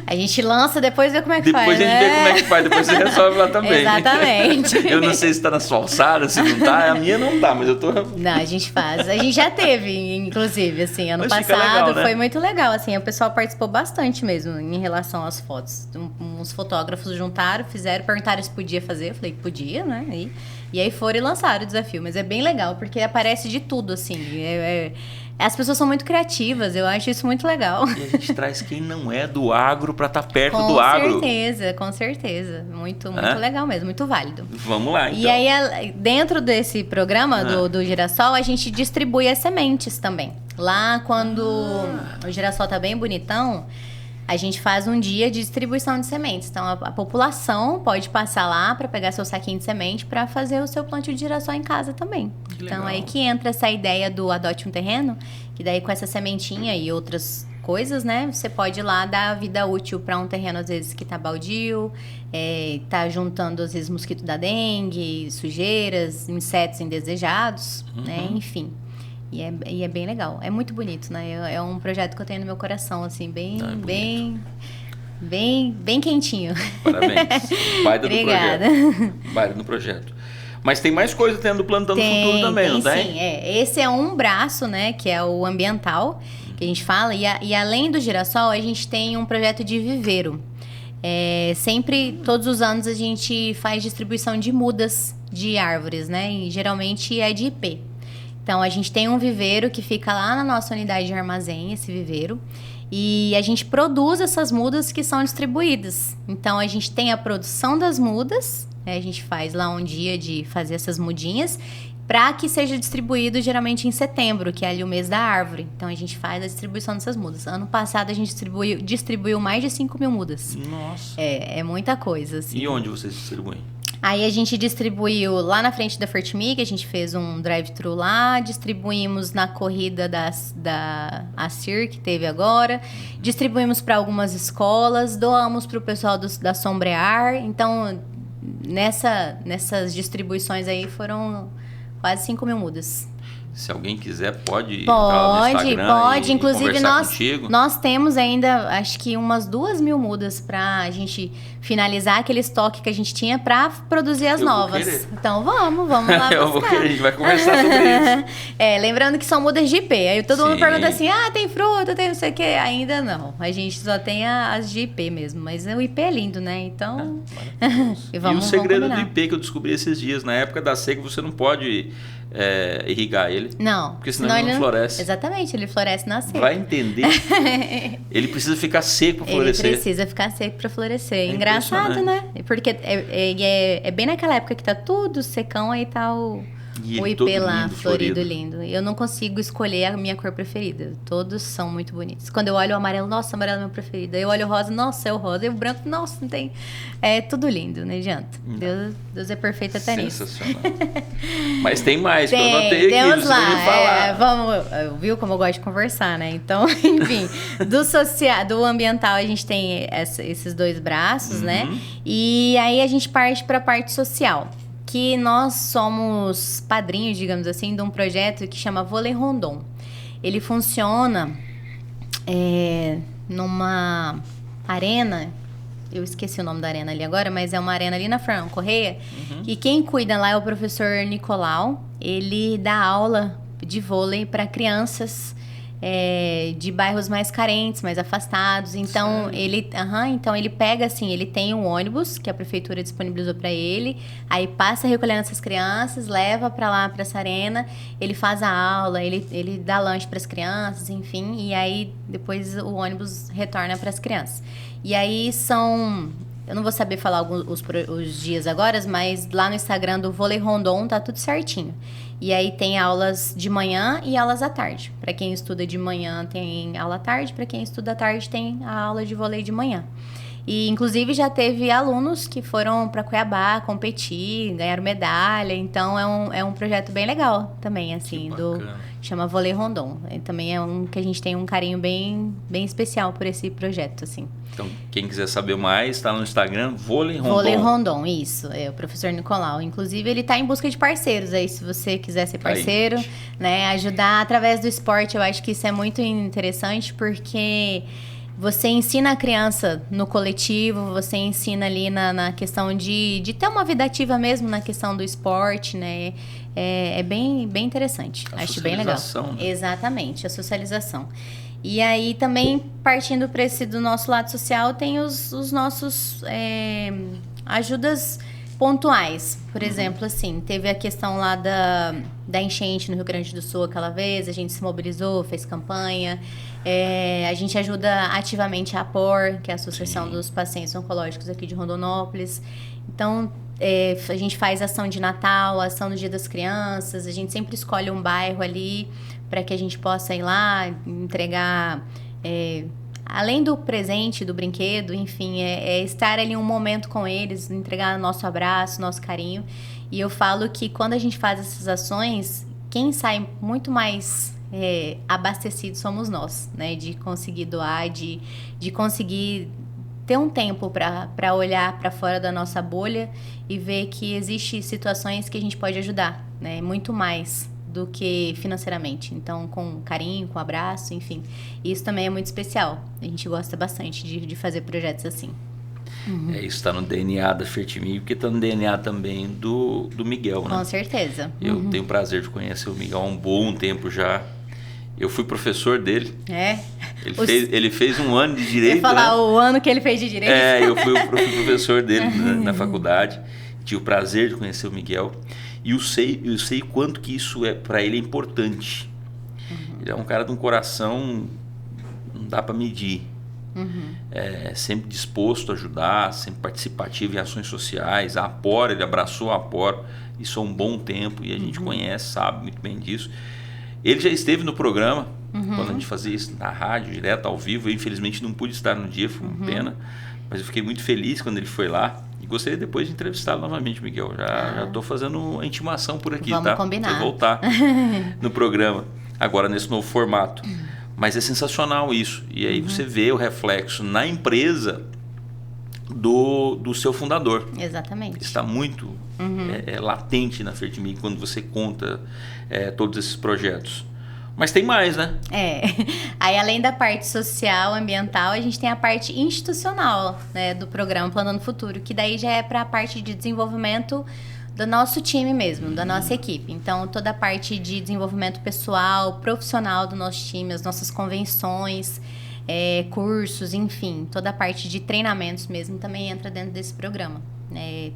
A gente lança, depois vê como é que faz. Depois a gente vê como é que faz, depois você resolve lá também. Exatamente. Eu não sei se tá na sua alçada, se não tá. A minha não tá, mas eu tô... Não, a gente faz. A gente já teve, inclusive, assim, ano Mas fica passado. legal, né? Foi muito legal, assim. O pessoal participou bastante mesmo em relação às fotos. Uns fotógrafos juntaram, fizeram, perguntaram se podia fazer. Eu falei, podia, né? E aí foram e lançaram o desafio. Mas é bem legal, porque aparece de tudo, assim. As pessoas são muito criativas, eu acho isso muito legal. E a gente traz quem não é do agro para estar perto do agro. Com certeza. Muito legal mesmo, muito válido. Vamos lá, então. E aí, dentro desse programa do Girassol, a gente distribui as sementes também. Lá, quando o girassol tá bem bonitão, a gente faz um dia de distribuição de sementes. Então, a população pode passar lá para pegar seu saquinho de semente para fazer o seu plantio de girassol em casa também. Que então, legal. aí que entra essa ideia do Adote um Terreno, que daí com essa sementinha e outras coisas, né? Você pode ir lá dar vida útil para um terreno, às vezes, que tá baldio, tá juntando, às vezes, mosquito da dengue, sujeiras, insetos indesejados, né? Enfim. E é bem legal. É muito bonito, né? É um projeto que eu tenho no meu coração, assim, bem quentinho. Parabéns. Baita do Obrigada. projeto. Baita do projeto. Mas tem mais coisa tendo do Plantando Futuro também, não tem? Sim, Esse é um braço, né? Que é o ambiental, que a gente fala. E além do girassol, a gente tem um projeto de viveiro. Sempre, todos os anos, a gente faz distribuição de mudas de árvores, né? E geralmente é de IP. Então, a gente tem um viveiro que fica lá na nossa unidade de armazém, esse viveiro. E a gente produz essas mudas que são distribuídas. Então, a gente tem a produção das mudas, né? A gente faz lá um dia de fazer essas mudinhas, para que seja distribuído geralmente em setembro, que é ali o mês da árvore. Então, a gente faz a distribuição dessas mudas. Ano passado, a gente distribuiu mais de 5.000 mudas. Nossa. É muita coisa, assim. E onde vocês distribuem? Aí a gente distribuiu lá na frente da Fertimig, a gente fez um drive-thru lá, distribuímos na corrida da ACIR, que teve agora, distribuímos para algumas escolas, doamos para o pessoal da Sombrear. Então, nessas distribuições aí foram quase 5.000 mudas. Se alguém quiser, pode entrar lá no Instagram pode. e Inclusive, contigo. nós temos ainda, acho que umas 2.000 mudas pra gente finalizar aquele estoque que a gente tinha pra produzir as novas. Então, vamos lá Eu vou buscar. querer, a gente vai conversar sobre isso. Lembrando que são mudas de IP. Aí todo mundo Sim. pergunta assim, tem fruta, tem não sei o quê. Ainda não. A gente só tem as de IP mesmo. Mas o IP é lindo, né? Então... E o segredo do IP que eu descobri esses dias, na época da seca, você não pode irrigar ele. Não. Porque senão ele não floresce. Exatamente, ele floresce na seca. Vai entender. Ele precisa ficar seco para florescer. Ele precisa ficar seco para florescer. Engraçado, né? Porque é bem naquela época que tá tudo secão, aí tá o IP lá, lindo, florido, lindo. Eu não consigo escolher a minha cor preferida. Todos são muito bonitos. Quando eu olho o amarelo, nossa, o amarelo é meu preferido. Aí eu olho o rosa, nossa, é o rosa. E o branco, nossa, não tem... É tudo lindo, não adianta. Deus é perfeito até nisso. Sensacional. Mas tem mais, que eu anotei aqui, temos você lá, vai me falar. viu como eu gosto de conversar, né? Então, enfim, do ambiental a gente tem esses dois braços, né? E aí a gente parte para a parte social. Que nós somos padrinhos, digamos assim, de um projeto que chama Vôlei Rondon. Ele funciona numa arena, eu esqueci o nome da arena ali agora, mas é uma arena ali na Fernão Correia, e quem cuida lá é o professor Nicolau. Ele dá aula de vôlei para crianças de bairros mais carentes, mais afastados. Então, ele pega assim, ele tem um ônibus que a prefeitura disponibilizou para ele, aí passa recolhendo essas crianças, leva para lá, para essa arena, ele faz a aula, ele dá lanche para as crianças, enfim, e aí depois o ônibus retorna para as crianças. E aí eu não vou saber falar os dias agora, mas lá no Instagram do Vôlei Rondon tá tudo certinho. E aí tem aulas de manhã e aulas à tarde. Para quem estuda de manhã tem aula à tarde, para quem estuda à tarde tem a aula de vôlei de manhã. E, inclusive, já teve alunos que foram para Cuiabá competir, ganharam medalha. Então, é um projeto bem legal também, assim, chama Vôlei Rondon. E também é um que a gente tem um carinho bem, bem especial por esse projeto, assim. Então, quem quiser saber mais, está no Instagram, Vôlei Rondon. Vôlei Rondon, isso. É o professor Nicolau. Inclusive, ele está em busca de parceiros aí, se você quiser ser parceiro, né? Ajudar através do esporte. Eu acho que isso é muito interessante, porque você ensina a criança no coletivo, você ensina ali na questão de ter uma vida ativa mesmo na questão do esporte, né? É bem, bem interessante. Acho bem legal. Né? Exatamente, a socialização. E aí também, partindo para esse do nosso lado social, tem os nossos ajudas pontuais. Por exemplo, assim, teve a questão lá da enchente no Rio Grande do Sul aquela vez, a gente se mobilizou, fez campanha. A gente ajuda ativamente a APOR, que é a Associação dos Pacientes Oncológicos aqui de Rondonópolis. Então, a gente faz ação de Natal, ação do Dia das Crianças, a gente sempre escolhe um bairro ali para que a gente possa ir lá, entregar, além do presente, do brinquedo, enfim, estar ali um momento com eles, entregar nosso abraço, nosso carinho. E eu falo que quando a gente faz essas ações, quem sai muito mais abastecido somos nós, né? De conseguir doar, de conseguir ter um tempo para olhar para fora da nossa bolha e ver que existem situações que a gente pode ajudar, né? Muito mais do que financeiramente. Então, com carinho, com abraço, enfim. Isso também é muito especial. A gente gosta bastante de fazer projetos assim. Isso está no DNA da Fertimig, porque está no DNA também do Miguel, né? Com certeza. Eu tenho o prazer de conhecer o Miguel há um bom tempo já. Eu fui professor dele. Ele fez um ano de Direito. Eu ia falar, né? O ano que ele fez de Direito. Eu fui professor dele na faculdade. Tive o prazer de conhecer o Miguel. E eu sei quanto que isso para ele é importante. Ele é um cara de um coração, não dá para medir. Sempre disposto a ajudar, sempre participativo em ações sociais. A APOR, ele abraçou a APOR isso há um bom tempo e a gente conhece, sabe muito bem disso. Ele já esteve no programa, quando a gente fazia isso na rádio, direto, ao vivo. Eu, infelizmente, não pude estar no dia, foi uma pena. Mas eu fiquei muito feliz quando ele foi lá. E gostaria depois de entrevistá-lo novamente, Miguel. Já estou fazendo a intimação por aqui, Vamos tá? combinar. Você voltar no programa, agora nesse novo formato. Mas é sensacional isso. E aí você vê o reflexo na empresa do seu fundador. Exatamente. Está muito latente na Fertimig quando você conta todos esses projetos. Mas tem mais, né? Aí, além da parte social, ambiental, a gente tem a parte institucional, né, do programa Planando Futuro, que daí já é para a parte de desenvolvimento do nosso time mesmo, da nossa equipe. Então, toda a parte de desenvolvimento pessoal, profissional do nosso time, as nossas convenções, cursos, enfim, toda a parte de treinamentos mesmo também entra dentro desse programa.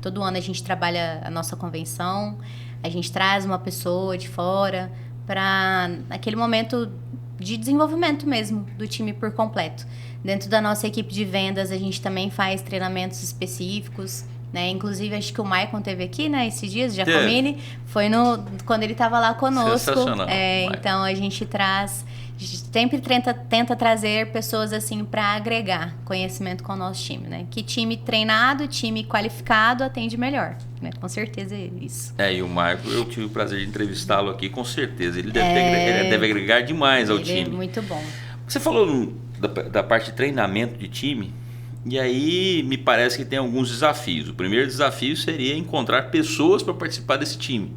Todo ano a gente trabalha a nossa convenção, a gente traz uma pessoa de fora para aquele momento de desenvolvimento mesmo do time por completo. Dentro da nossa equipe de vendas, a gente também faz treinamentos específicos, né? Inclusive, acho que o Maicon teve aqui, né, esses dias, Giacomini, foi quando ele estava lá conosco. Sensacional. Então, a gente sempre tenta trazer pessoas assim para agregar conhecimento com o nosso time, né? Que time treinado, time qualificado atende melhor, né? Com certeza é isso. E o Marco, eu tive o prazer de entrevistá-lo aqui, com certeza. Ele deve agregar demais ao time. É muito bom. Você falou da parte de treinamento de time, e aí me parece que tem alguns desafios. O primeiro desafio seria encontrar pessoas para participar desse time.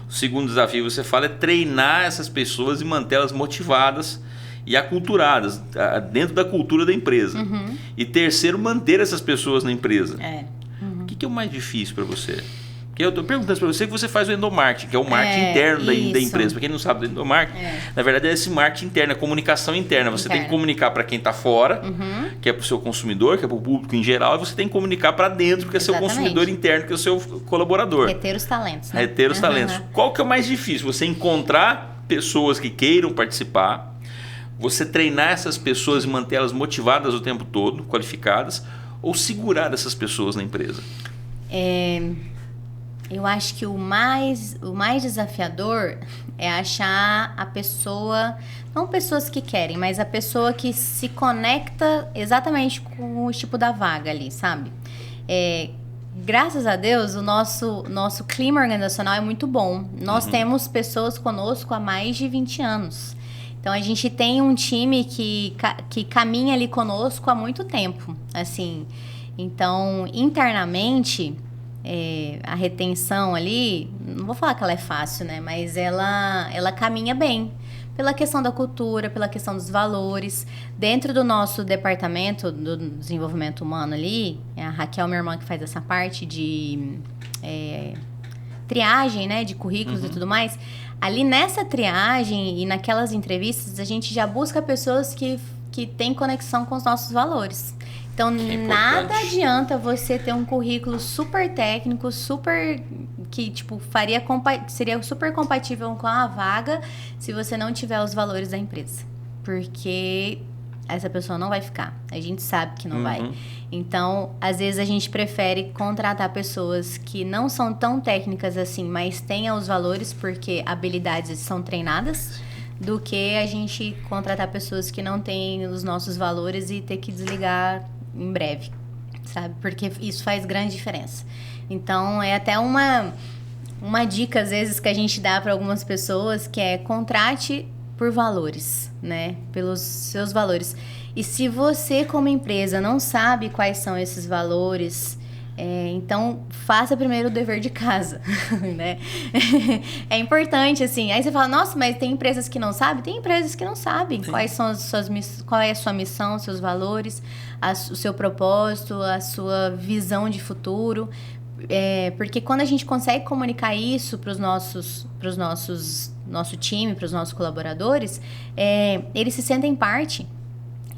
O segundo desafio, você fala, é treinar essas pessoas e mantê-las motivadas e aculturadas dentro da cultura da empresa. E terceiro, manter essas pessoas na empresa. O que é o mais difícil para você? Porque eu estou perguntando para você que você faz o endomarketing, que é o marketing interno da empresa. Para quem não sabe do endomarketing, na verdade é esse marketing interno, a comunicação interna. Você tem que comunicar para quem está fora, que é para o seu consumidor, que é para o público em geral, e você tem que comunicar para dentro, que é seu consumidor interno, que é o seu colaborador. Reter os talentos, né? Reter os talentos. Qual que é o mais difícil? Você encontrar pessoas que queiram participar, você treinar essas pessoas e mantê-las motivadas o tempo todo, qualificadas, ou segurar essas pessoas na empresa? Eu acho que o mais desafiador é achar a pessoa, não pessoas que querem, mas a pessoa que se conecta exatamente com o tipo da vaga ali, sabe? Graças a Deus, o nosso clima organizacional é muito bom. Nós temos pessoas conosco há mais de 20 anos. Então, a gente tem um time que caminha ali conosco há muito tempo, assim. Então, internamente, a retenção ali, não vou falar que ela é fácil, né? Mas ela caminha bem. Pela questão da cultura, pela questão dos valores. Dentro do nosso departamento do desenvolvimento humano ali, a Raquel, minha irmã, que faz essa parte de triagem, né? De currículos e tudo mais. Ali nessa triagem e naquelas entrevistas, a gente já busca pessoas que têm conexão com os nossos valores. Então, nada adianta você ter um currículo super técnico, que tipo seria super compatível com a vaga se você não tiver os valores da empresa. Porque essa pessoa não vai ficar. A gente sabe que não vai. Então, às vezes a gente prefere contratar pessoas que não são tão técnicas assim, mas tenham os valores, porque habilidades são treinadas, do que a gente contratar pessoas que não têm os nossos valores e ter que desligar em breve, sabe? Porque isso faz grande diferença. Então, é até uma dica, às vezes, que a gente dá para algumas pessoas, que é contrate por valores, né? Pelos seus valores. E se você, como empresa, não sabe quais são esses valores, então faça primeiro o dever de casa, né? É importante, assim. Aí você fala, nossa, mas tem empresas que não sabem? Tem empresas que não sabem qual é a sua missão, seus valores, o seu propósito, a sua visão de futuro. Porque quando a gente consegue comunicar isso para o nosso time, para os nossos colaboradores, eles se sentem parte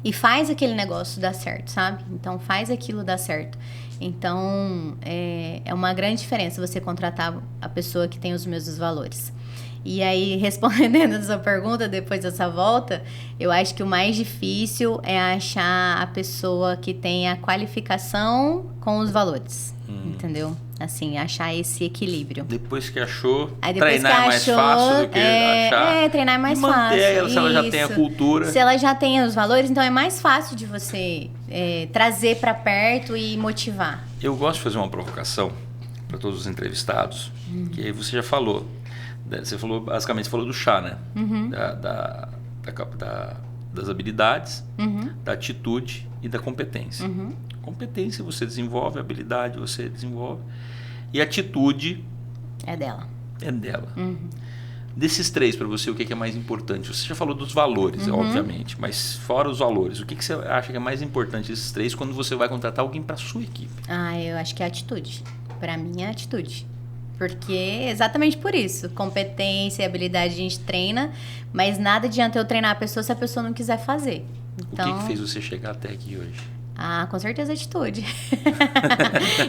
e faz aquele negócio dar certo, sabe? Então, faz aquilo dar certo. Então, é uma grande diferença você contratar a pessoa que tem os mesmos valores. E aí, respondendo a sua pergunta, depois dessa volta, eu acho que o mais difícil é achar a pessoa que tem a qualificação com os valores, entendeu? Assim, achar esse equilíbrio. Depois que achou, treinar é mais fácil do que achar. Treinar é mais fácil. Manter ela, se ela já tem a cultura. Se ela já tem os valores, então é mais fácil de você trazer para perto e motivar. Eu gosto de fazer uma provocação para todos os entrevistados, que aí você já falou. Você falou, basicamente, você falou do chá, né? Das habilidades, da atitude e da competência. Competência você desenvolve, habilidade você desenvolve. E atitude... é dela. Desses três, para você, o que é mais importante? Você já falou dos valores, obviamente, mas fora os valores, o que você acha que é mais importante desses três quando você vai contratar alguém para sua equipe? Eu acho que é a atitude. Para mim é a atitude. Porque exatamente por isso, competência e habilidade a gente treina, mas nada adianta eu treinar a pessoa se a pessoa não quiser fazer. Então, o que fez você chegar até aqui hoje? Com certeza a atitude.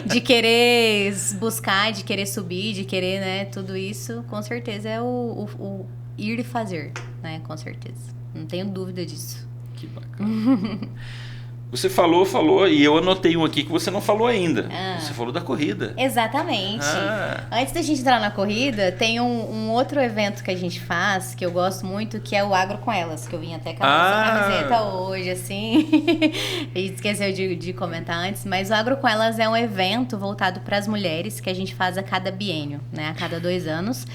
De querer buscar, de querer subir, de querer, né, tudo isso, com certeza é o ir e fazer, né, com certeza. Não tenho dúvida disso. Que bacana. Você falou, e eu anotei um aqui que você não falou ainda. Você falou da corrida. Exatamente. Antes da gente entrar na corrida, tem um outro evento que a gente faz, que eu gosto muito, que é o Agro com Elas, que eu vim até com a camiseta hoje, assim. A gente esqueceu de comentar antes, mas o Agro com Elas é um evento voltado para as mulheres, que a gente faz a cada biênio, né? A cada 2 anos.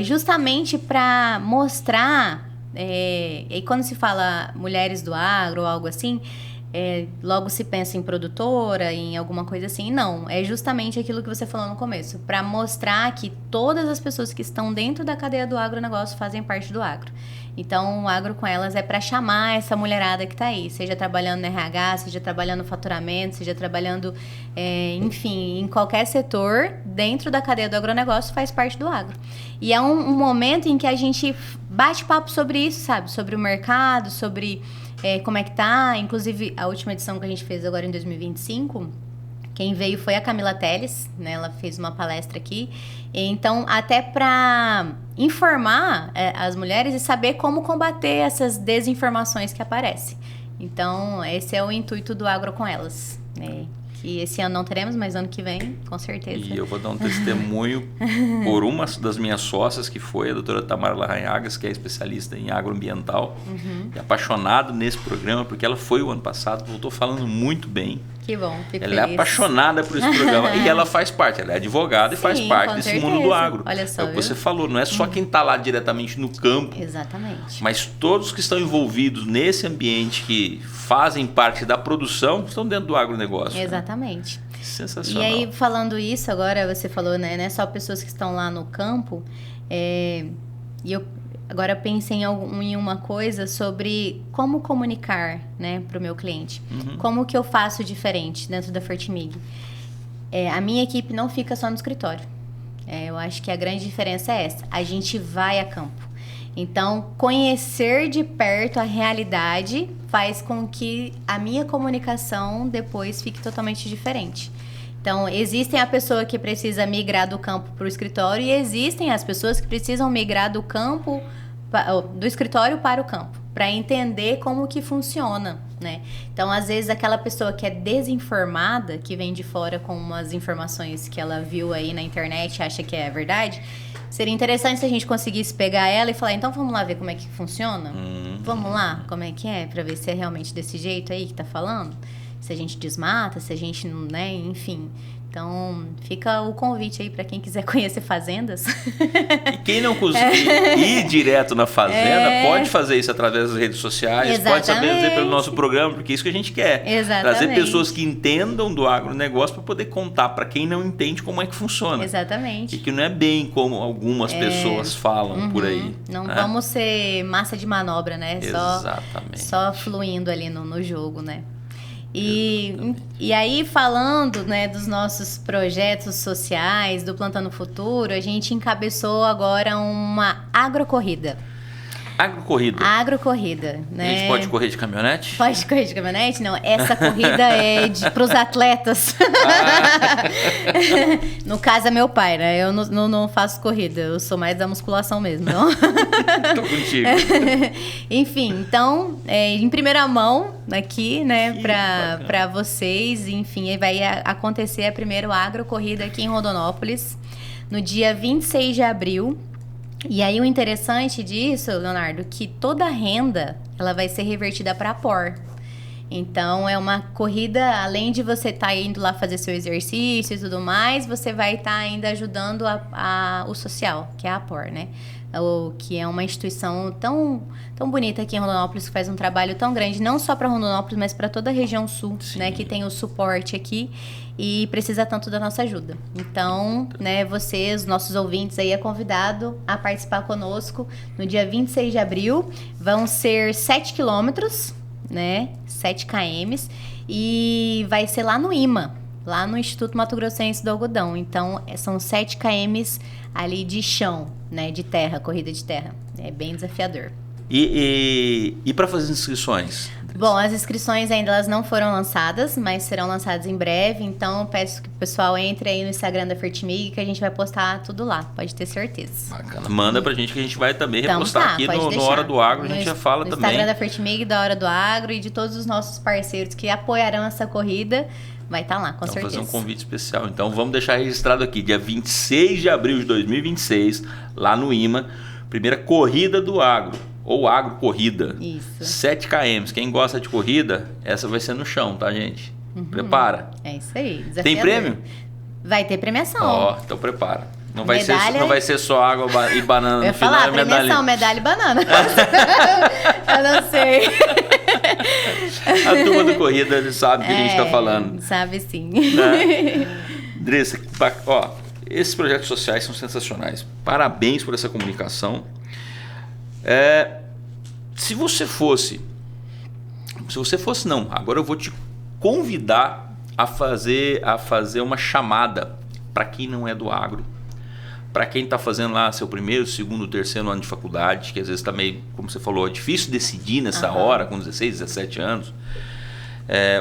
Justamente para mostrar... e quando se fala mulheres do agro ou algo assim... logo se pensa em produtora, em alguma coisa assim. Não, é justamente aquilo que você falou no começo, para mostrar que todas as pessoas que estão dentro da cadeia do agronegócio fazem parte do agro. Então, o Agro com Elas é para chamar essa mulherada que está aí, seja trabalhando no RH, seja trabalhando no faturamento, seja trabalhando, enfim, em qualquer setor dentro da cadeia do agronegócio, faz parte do agro. E é um momento em que a gente bate papo sobre isso, sabe? Sobre o mercado, sobre... como é que tá. Inclusive, a última edição que a gente fez agora em 2025, quem veio foi a Camila Teles, né? Ela fez uma palestra aqui. Então, até para informar as mulheres e saber como combater essas desinformações que aparecem. Então, esse é o intuito do Agro com Elas, né? que esse ano não teremos, mas ano que vem, com certeza. E eu vou dar um testemunho por uma das minhas sócias, que foi a doutora Tamara Larranhagas, que é especialista em agroambiental, e apaixonada nesse programa, porque ela foi o ano passado, voltou falando muito bem. Que bom, fico Ela feliz. é apaixonada por esse programa e ela faz parte, ela é advogada e faz parte desse mundo do agro. Olha só, é o que você falou, não é só quem está lá diretamente no campo, exatamente. mas todos que estão envolvidos nesse ambiente, que fazem parte da produção, estão dentro do agronegócio. Exatamente. Né? Sensacional. E aí, falando isso, agora você falou, né? Não é só pessoas que estão lá no campo. E eu agora pensei em uma coisa sobre como comunicar, né, para o meu cliente. Como que eu faço diferente dentro da Fertimig. A minha equipe não fica só no escritório. Eu acho que a grande diferença é essa. A gente vai a campo. Então, conhecer de perto a realidade faz com que a minha comunicação depois fique totalmente diferente. Então, existem a pessoa que precisa migrar do campo para o escritório e existem as pessoas que precisam migrar do escritório para o campo, para entender como que funciona, né? Então, às vezes, aquela pessoa que é desinformada, que vem de fora com umas informações que ela viu aí na internet e acha que é verdade, seria interessante se a gente conseguisse pegar ela e falar, então vamos lá ver como é que funciona? Vamos lá, como é que é, para ver se é realmente desse jeito aí que tá falando? Se a gente desmata, se a gente não, né, enfim. Então, fica o convite aí para quem quiser conhecer fazendas. E quem não conseguir ir direto na fazenda, pode fazer isso através das redes sociais, Exatamente. pode saber pelo nosso programa, porque é isso que a gente quer. Exatamente. Trazer pessoas que entendam do agronegócio para poder contar para quem não entende como é que funciona. Exatamente. E que não é bem como algumas pessoas falam por aí. Não vamos ser massa de manobra, né? Exatamente. Só fluindo ali no jogo, né? E aí, falando, né, dos nossos projetos sociais, do Plantando Futuro, a gente encabeçou agora uma agrocorrida. Agrocorrida, né? A gente pode correr de caminhonete? Pode correr de caminhonete? Não, essa corrida é para os atletas. No caso é meu pai, né? Eu não faço corrida, eu sou mais da musculação mesmo. Então... Tô contigo. Enfim, então, em primeira mão aqui, né, para vocês, enfim, vai acontecer a primeira agrocorrida aqui em Rondonópolis, no dia 26 de abril. E aí o interessante disso, Leonardo, que toda a renda ela vai ser revertida para a APOR. Então é uma corrida, além de você estar indo lá fazer seu exercício e tudo mais, você vai estar ainda ajudando o social, que é a APOR, né? Que é uma instituição tão bonita aqui em Rondonópolis, que faz um trabalho tão grande, não só para Rondonópolis, mas para toda a região sul, né? Que tem o suporte aqui e precisa tanto da nossa ajuda. Então, né, vocês, nossos ouvintes aí, é convidado a participar conosco no dia 26 de abril. Vão ser 7 quilômetros, né? 7 km. E vai ser lá no IMA, lá no Instituto Mato Grossense do Algodão. Então, são 7 km ali de chão, né? De terra, corrida de terra. É bem desafiador. E para fazer as inscrições? Bom, as inscrições ainda elas não foram lançadas, mas serão lançadas em breve. Então, eu peço que o pessoal entre aí no Instagram da Fertimig, que a gente vai postar tudo lá, pode ter certeza. Bacana. Manda pra gente que a gente vai também repostar aqui no Hora do Agro. A gente já fala também. No Instagram da Fertimig, da Hora do Agro e de todos os nossos parceiros que apoiarão essa corrida. Vai estar lá, com certeza. Vamos fazer um convite especial. Então, vamos deixar registrado aqui, dia 26 de abril de 2026, lá no IMA, primeira corrida do agro, ou agro corrida. Isso. 7 km. Quem gosta de corrida, essa vai ser no chão, tá, gente? Prepara. É isso aí. Desafiador. Tem prêmio? Vai ter premiação. Ó, então prepara. Não vai ser só água e banana no final. Falar, premiação, medalha e banana. Eu não sei. A turma do corrida sabe o que a gente está falando. Sabe sim. Andressa, ó, esses projetos sociais são sensacionais. Parabéns por essa comunicação. Se você fosse não, agora eu vou te convidar a fazer uma chamada para quem não é do agro, para quem está fazendo lá seu primeiro, segundo, terceiro ano de faculdade, que às vezes está meio, como você falou, é difícil decidir nessa hora, com 16, 17 anos.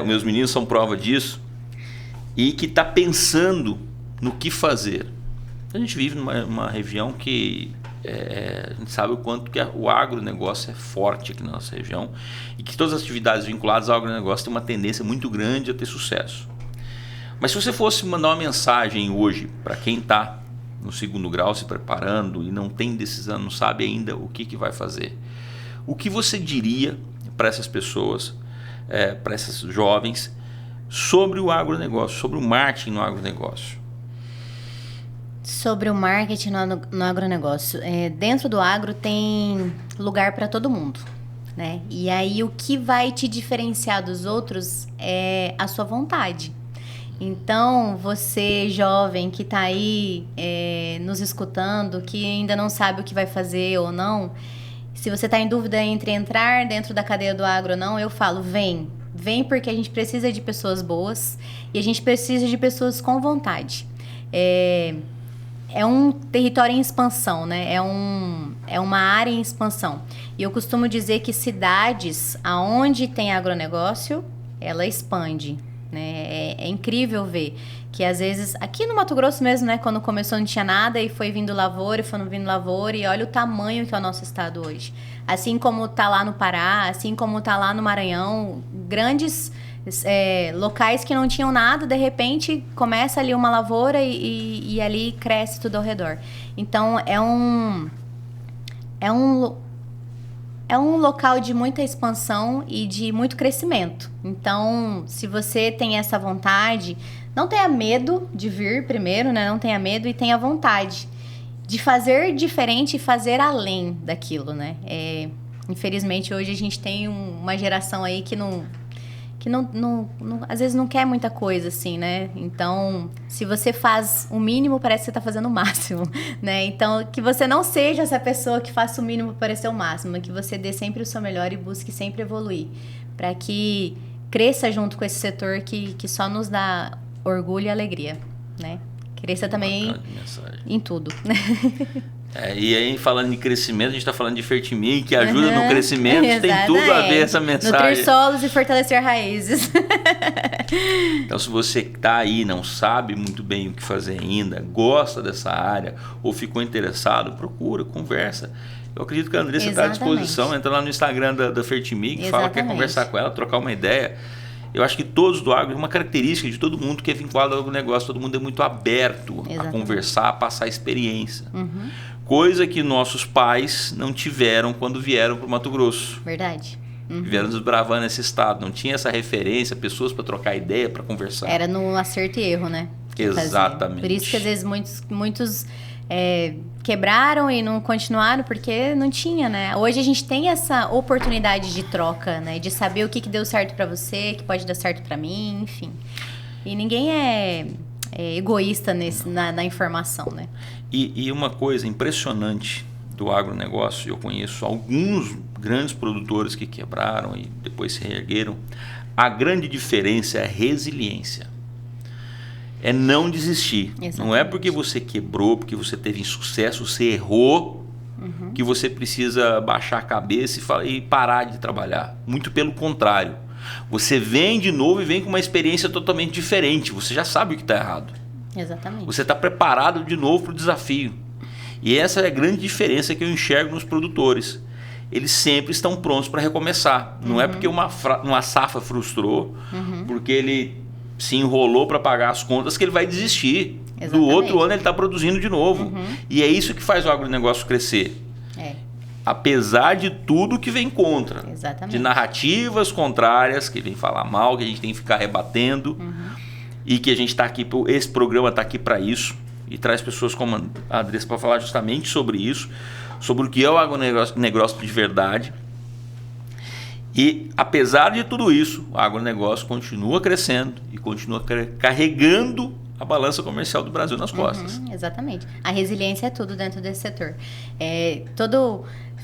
Os meus meninos são prova disso. E que está pensando no que fazer. A gente vive numa região que a gente sabe o quanto que o agronegócio é forte aqui na nossa região e que todas as atividades vinculadas ao agronegócio têm uma tendência muito grande a ter sucesso. Mas se você fosse mandar uma mensagem hoje para quem está no segundo grau se preparando e não tem decisão, não sabe ainda o que vai fazer, o que você diria para essas pessoas, para esses jovens, sobre o agronegócio, sobre o marketing no agronegócio? Sobre o marketing no agronegócio. Dentro do agro tem lugar para todo mundo, né? E aí o que vai te diferenciar dos outros é a sua vontade. Então, você jovem que está aí nos escutando, que ainda não sabe o que vai fazer ou não, se você está em dúvida entre entrar dentro da cadeia do agro ou não, eu falo, vem porque a gente precisa de pessoas boas e a gente precisa de pessoas com vontade. É um território em expansão, né? É uma área em expansão. E eu costumo dizer que cidades aonde tem agronegócio, ela expande, né? É incrível ver que às vezes, aqui no Mato Grosso mesmo, né? Quando começou não tinha nada e foi vindo lavoura e olha o tamanho que é o nosso estado hoje. Assim como tá lá no Pará, assim como tá lá no Maranhão, grandes locais que não tinham nada, de repente começa ali uma lavoura e ali cresce tudo ao redor. Então é um local de muita expansão e de muito crescimento. Então, se você tem essa vontade, não tenha medo de vir primeiro, né? Não tenha medo e tenha vontade de fazer diferente e fazer além daquilo, né? Infelizmente, hoje a gente tem uma geração aí que às vezes não quer muita coisa, assim, né? Então, se você faz o mínimo, parece que você tá fazendo o máximo, né? Então, que você não seja essa pessoa que faça o mínimo para parecer o máximo, que você dê sempre o seu melhor e busque sempre evoluir, para que cresça junto com esse setor que só nos dá orgulho e alegria, né? Cresça também em tudo. E aí, falando em crescimento, a gente está falando de Fertimic, que ajuda no crescimento, tem tudo a ver essa mensagem. Nutrir solos e fortalecer raízes. Então, se você está aí, não sabe muito bem o que fazer ainda, gosta dessa área ou ficou interessado, procura, conversa. Eu acredito que a Andressa está à disposição, entra lá no Instagram da Fertimic, fala que quer conversar com ela, trocar uma ideia. Eu acho que todos do agro, uma característica de todo mundo que é vinculado ao negócio, todo mundo é muito aberto a conversar, a passar experiência. Coisa que nossos pais não tiveram quando vieram para o Mato Grosso. Verdade. Vieram desbravando esse estado. Não tinha essa referência, pessoas para trocar ideia, para conversar. Era no acerto e erro, né? Exatamente. Por isso que às vezes muitos quebraram e não continuaram, porque não tinha, né? Hoje a gente tem essa oportunidade de troca, né? De saber o que deu certo para você, que pode dar certo para mim, enfim. E ninguém é egoísta na informação, né? E uma coisa impressionante do agronegócio, eu conheço alguns grandes produtores que quebraram e depois se reergueram. A grande diferença é a resiliência. É não desistir. Exatamente. Não é porque você quebrou, porque você teve insucesso, você errou, que você precisa baixar a cabeça e parar de trabalhar. Muito pelo contrário. Você vem de novo e vem com uma experiência totalmente diferente. Você já sabe o que está errado. Exatamente. Você está preparado de novo para o desafio. E essa é a grande diferença que eu enxergo nos produtores. Eles sempre estão prontos para recomeçar. Não é porque uma safra frustrou, porque ele se enrolou para pagar as contas, que ele vai desistir. Exatamente. Do outro ano ele está produzindo de novo. E é isso que faz o agronegócio crescer. Apesar de tudo que vem contra. Exatamente. De narrativas contrárias, que vem falar mal, que a gente tem que ficar rebatendo. E que a gente está aqui, esse programa está aqui para isso. E traz pessoas como a Andressa para falar justamente sobre isso. Sobre o que é o agronegócio de verdade. E apesar de tudo isso, o agronegócio continua crescendo e continua carregando a balança comercial do Brasil nas costas. Exatamente. A resiliência é tudo dentro desse setor.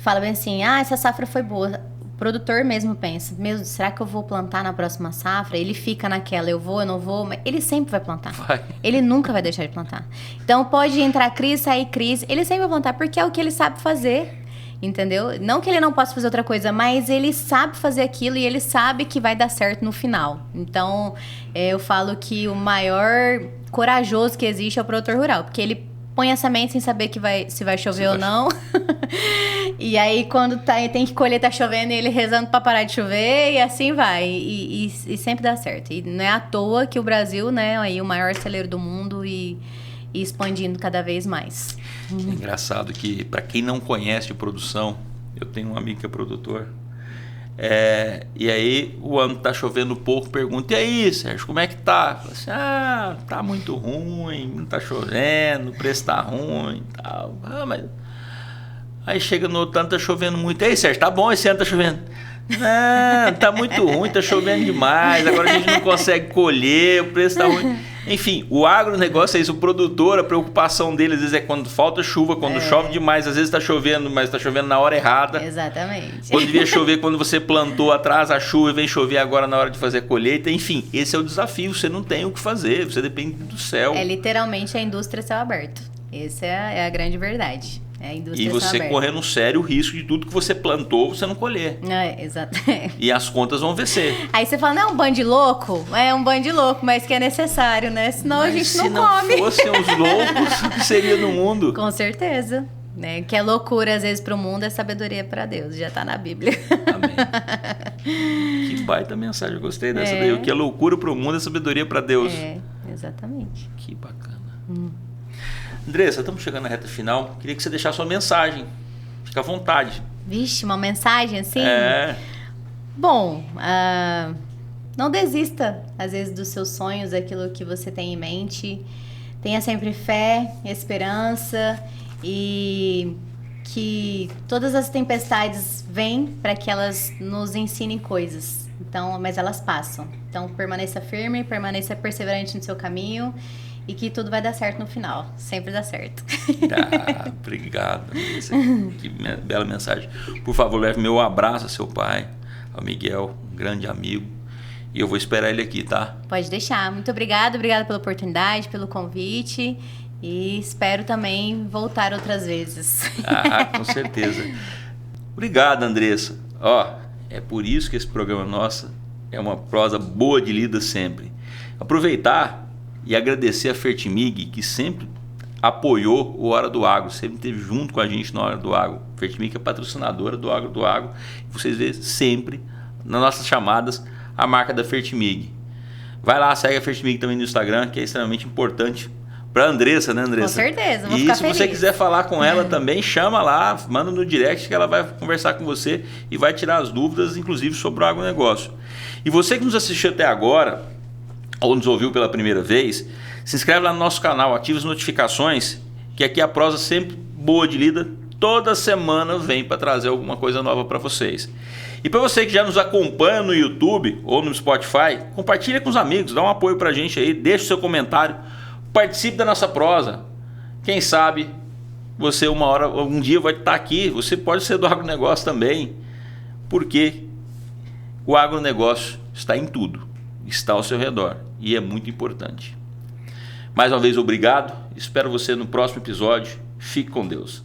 Fala bem assim, essa safra foi boa. O produtor mesmo pensa, será que eu vou plantar na próxima safra? Ele fica naquela, eu vou, eu não vou, mas ele sempre vai plantar. Ele nunca vai deixar de plantar. Então pode entrar crise, sair crise, ele sempre vai plantar, porque é o que ele sabe fazer. Entendeu? Não que ele não possa fazer outra coisa, mas ele sabe fazer aquilo e ele sabe que vai dar certo no final. Então, eu falo que o maior corajoso que existe é o produtor rural, porque ele põe a semente sem saber se vai chover ou não. E aí, quando tem que colher, tá chovendo, e ele rezando pra parar de chover, e assim vai. E sempre dá certo. E não é à toa que o Brasil, né, aí o maior celeiro do mundo e expandindo cada vez mais. É engraçado que, para quem não conhece produção, eu tenho um amigo que é produtor. E aí, o ano tá chovendo pouco, pergunta: e aí, Sérgio, como é que tá? Fala assim: tá muito ruim, não tá chovendo, o preço tá ruim e tal. Mas... Aí chega no outro ano, tá chovendo muito. E aí, Sérgio, tá bom, esse ano tá chovendo? Não, tá muito ruim, tá chovendo demais, agora a gente não consegue colher, o preço tá ruim. Enfim, o agronegócio é isso, o produtor, a preocupação dele às vezes é quando falta chuva, quando chove demais, às vezes tá chovendo, mas tá chovendo na hora errada. Exatamente. Quando devia chover, quando você plantou atrás a chuva, vem chover agora na hora de fazer a colheita. Enfim, esse é o desafio, você não tem o que fazer, você depende do céu. É literalmente a indústria céu aberto. Essa é a grande verdade. E você correndo um sério risco de tudo que você plantou, você não colher. Exato. E as contas vão vencer. Aí você fala, não é um bando de louco? É um bando de louco, mas que é necessário, né? Senão a gente não come. Se não fossem os loucos, o que seria no mundo? Com certeza. Né? Que é loucura às vezes para o mundo, é sabedoria para Deus. Já está na Bíblia. Amém. Que baita mensagem, eu gostei dessa daí. O que é loucura para o mundo é sabedoria para Deus. Exatamente. Que bacana. Andressa, estamos chegando na reta final. Queria que você deixasse sua mensagem. Fica à vontade. Vixe, uma mensagem assim? Bom, não desista, às vezes, dos seus sonhos, daquilo que você tem em mente. Tenha sempre fé, esperança e que todas as tempestades vêm para que elas nos ensinem coisas. Então, mas elas passam. Então, permaneça firme, permaneça perseverante no seu caminho. E que tudo vai dar certo no final. Sempre dá certo. Obrigado. Que bela mensagem. Por favor, leve meu abraço a seu pai, ao Miguel, um grande amigo. E eu vou esperar ele aqui, tá? Pode deixar. Muito obrigada. Obrigada pela oportunidade, pelo convite. E espero também voltar outras vezes. Com certeza. Obrigado, Andressa. É por isso que esse programa nosso é uma prosa boa de lida sempre. Aproveitar e agradecer a Fertimig, que sempre apoiou o Hora do Agro, sempre esteve junto com a gente na Hora do Agro. Fertimig é patrocinadora do Hora do Agro. E vocês veem sempre, nas nossas chamadas, a marca da Fertimig. Vai lá, segue a Fertimig também no Instagram, que é extremamente importante para a Andressa, né, Andressa? Com certeza, vou ficar feliz. E se você quiser falar com ela também, chama lá, manda no direct que ela vai conversar com você e vai tirar as dúvidas, inclusive sobre o agronegócio. E você que nos assistiu até agora, ou nos ouviu pela primeira vez, se inscreve lá no nosso canal, ativa as notificações, que aqui a prosa sempre boa de lida, toda semana vem para trazer alguma coisa nova para vocês. E para você que já nos acompanha no YouTube ou no Spotify, compartilha com os amigos, dá um apoio para a gente aí, deixa o seu comentário, participe da nossa prosa. Quem sabe você algum dia vai estar aqui, você pode ser do agronegócio também, porque o agronegócio está em tudo, está ao seu redor e é muito importante. Mais uma vez, obrigado. Espero você no próximo episódio. Fique com Deus.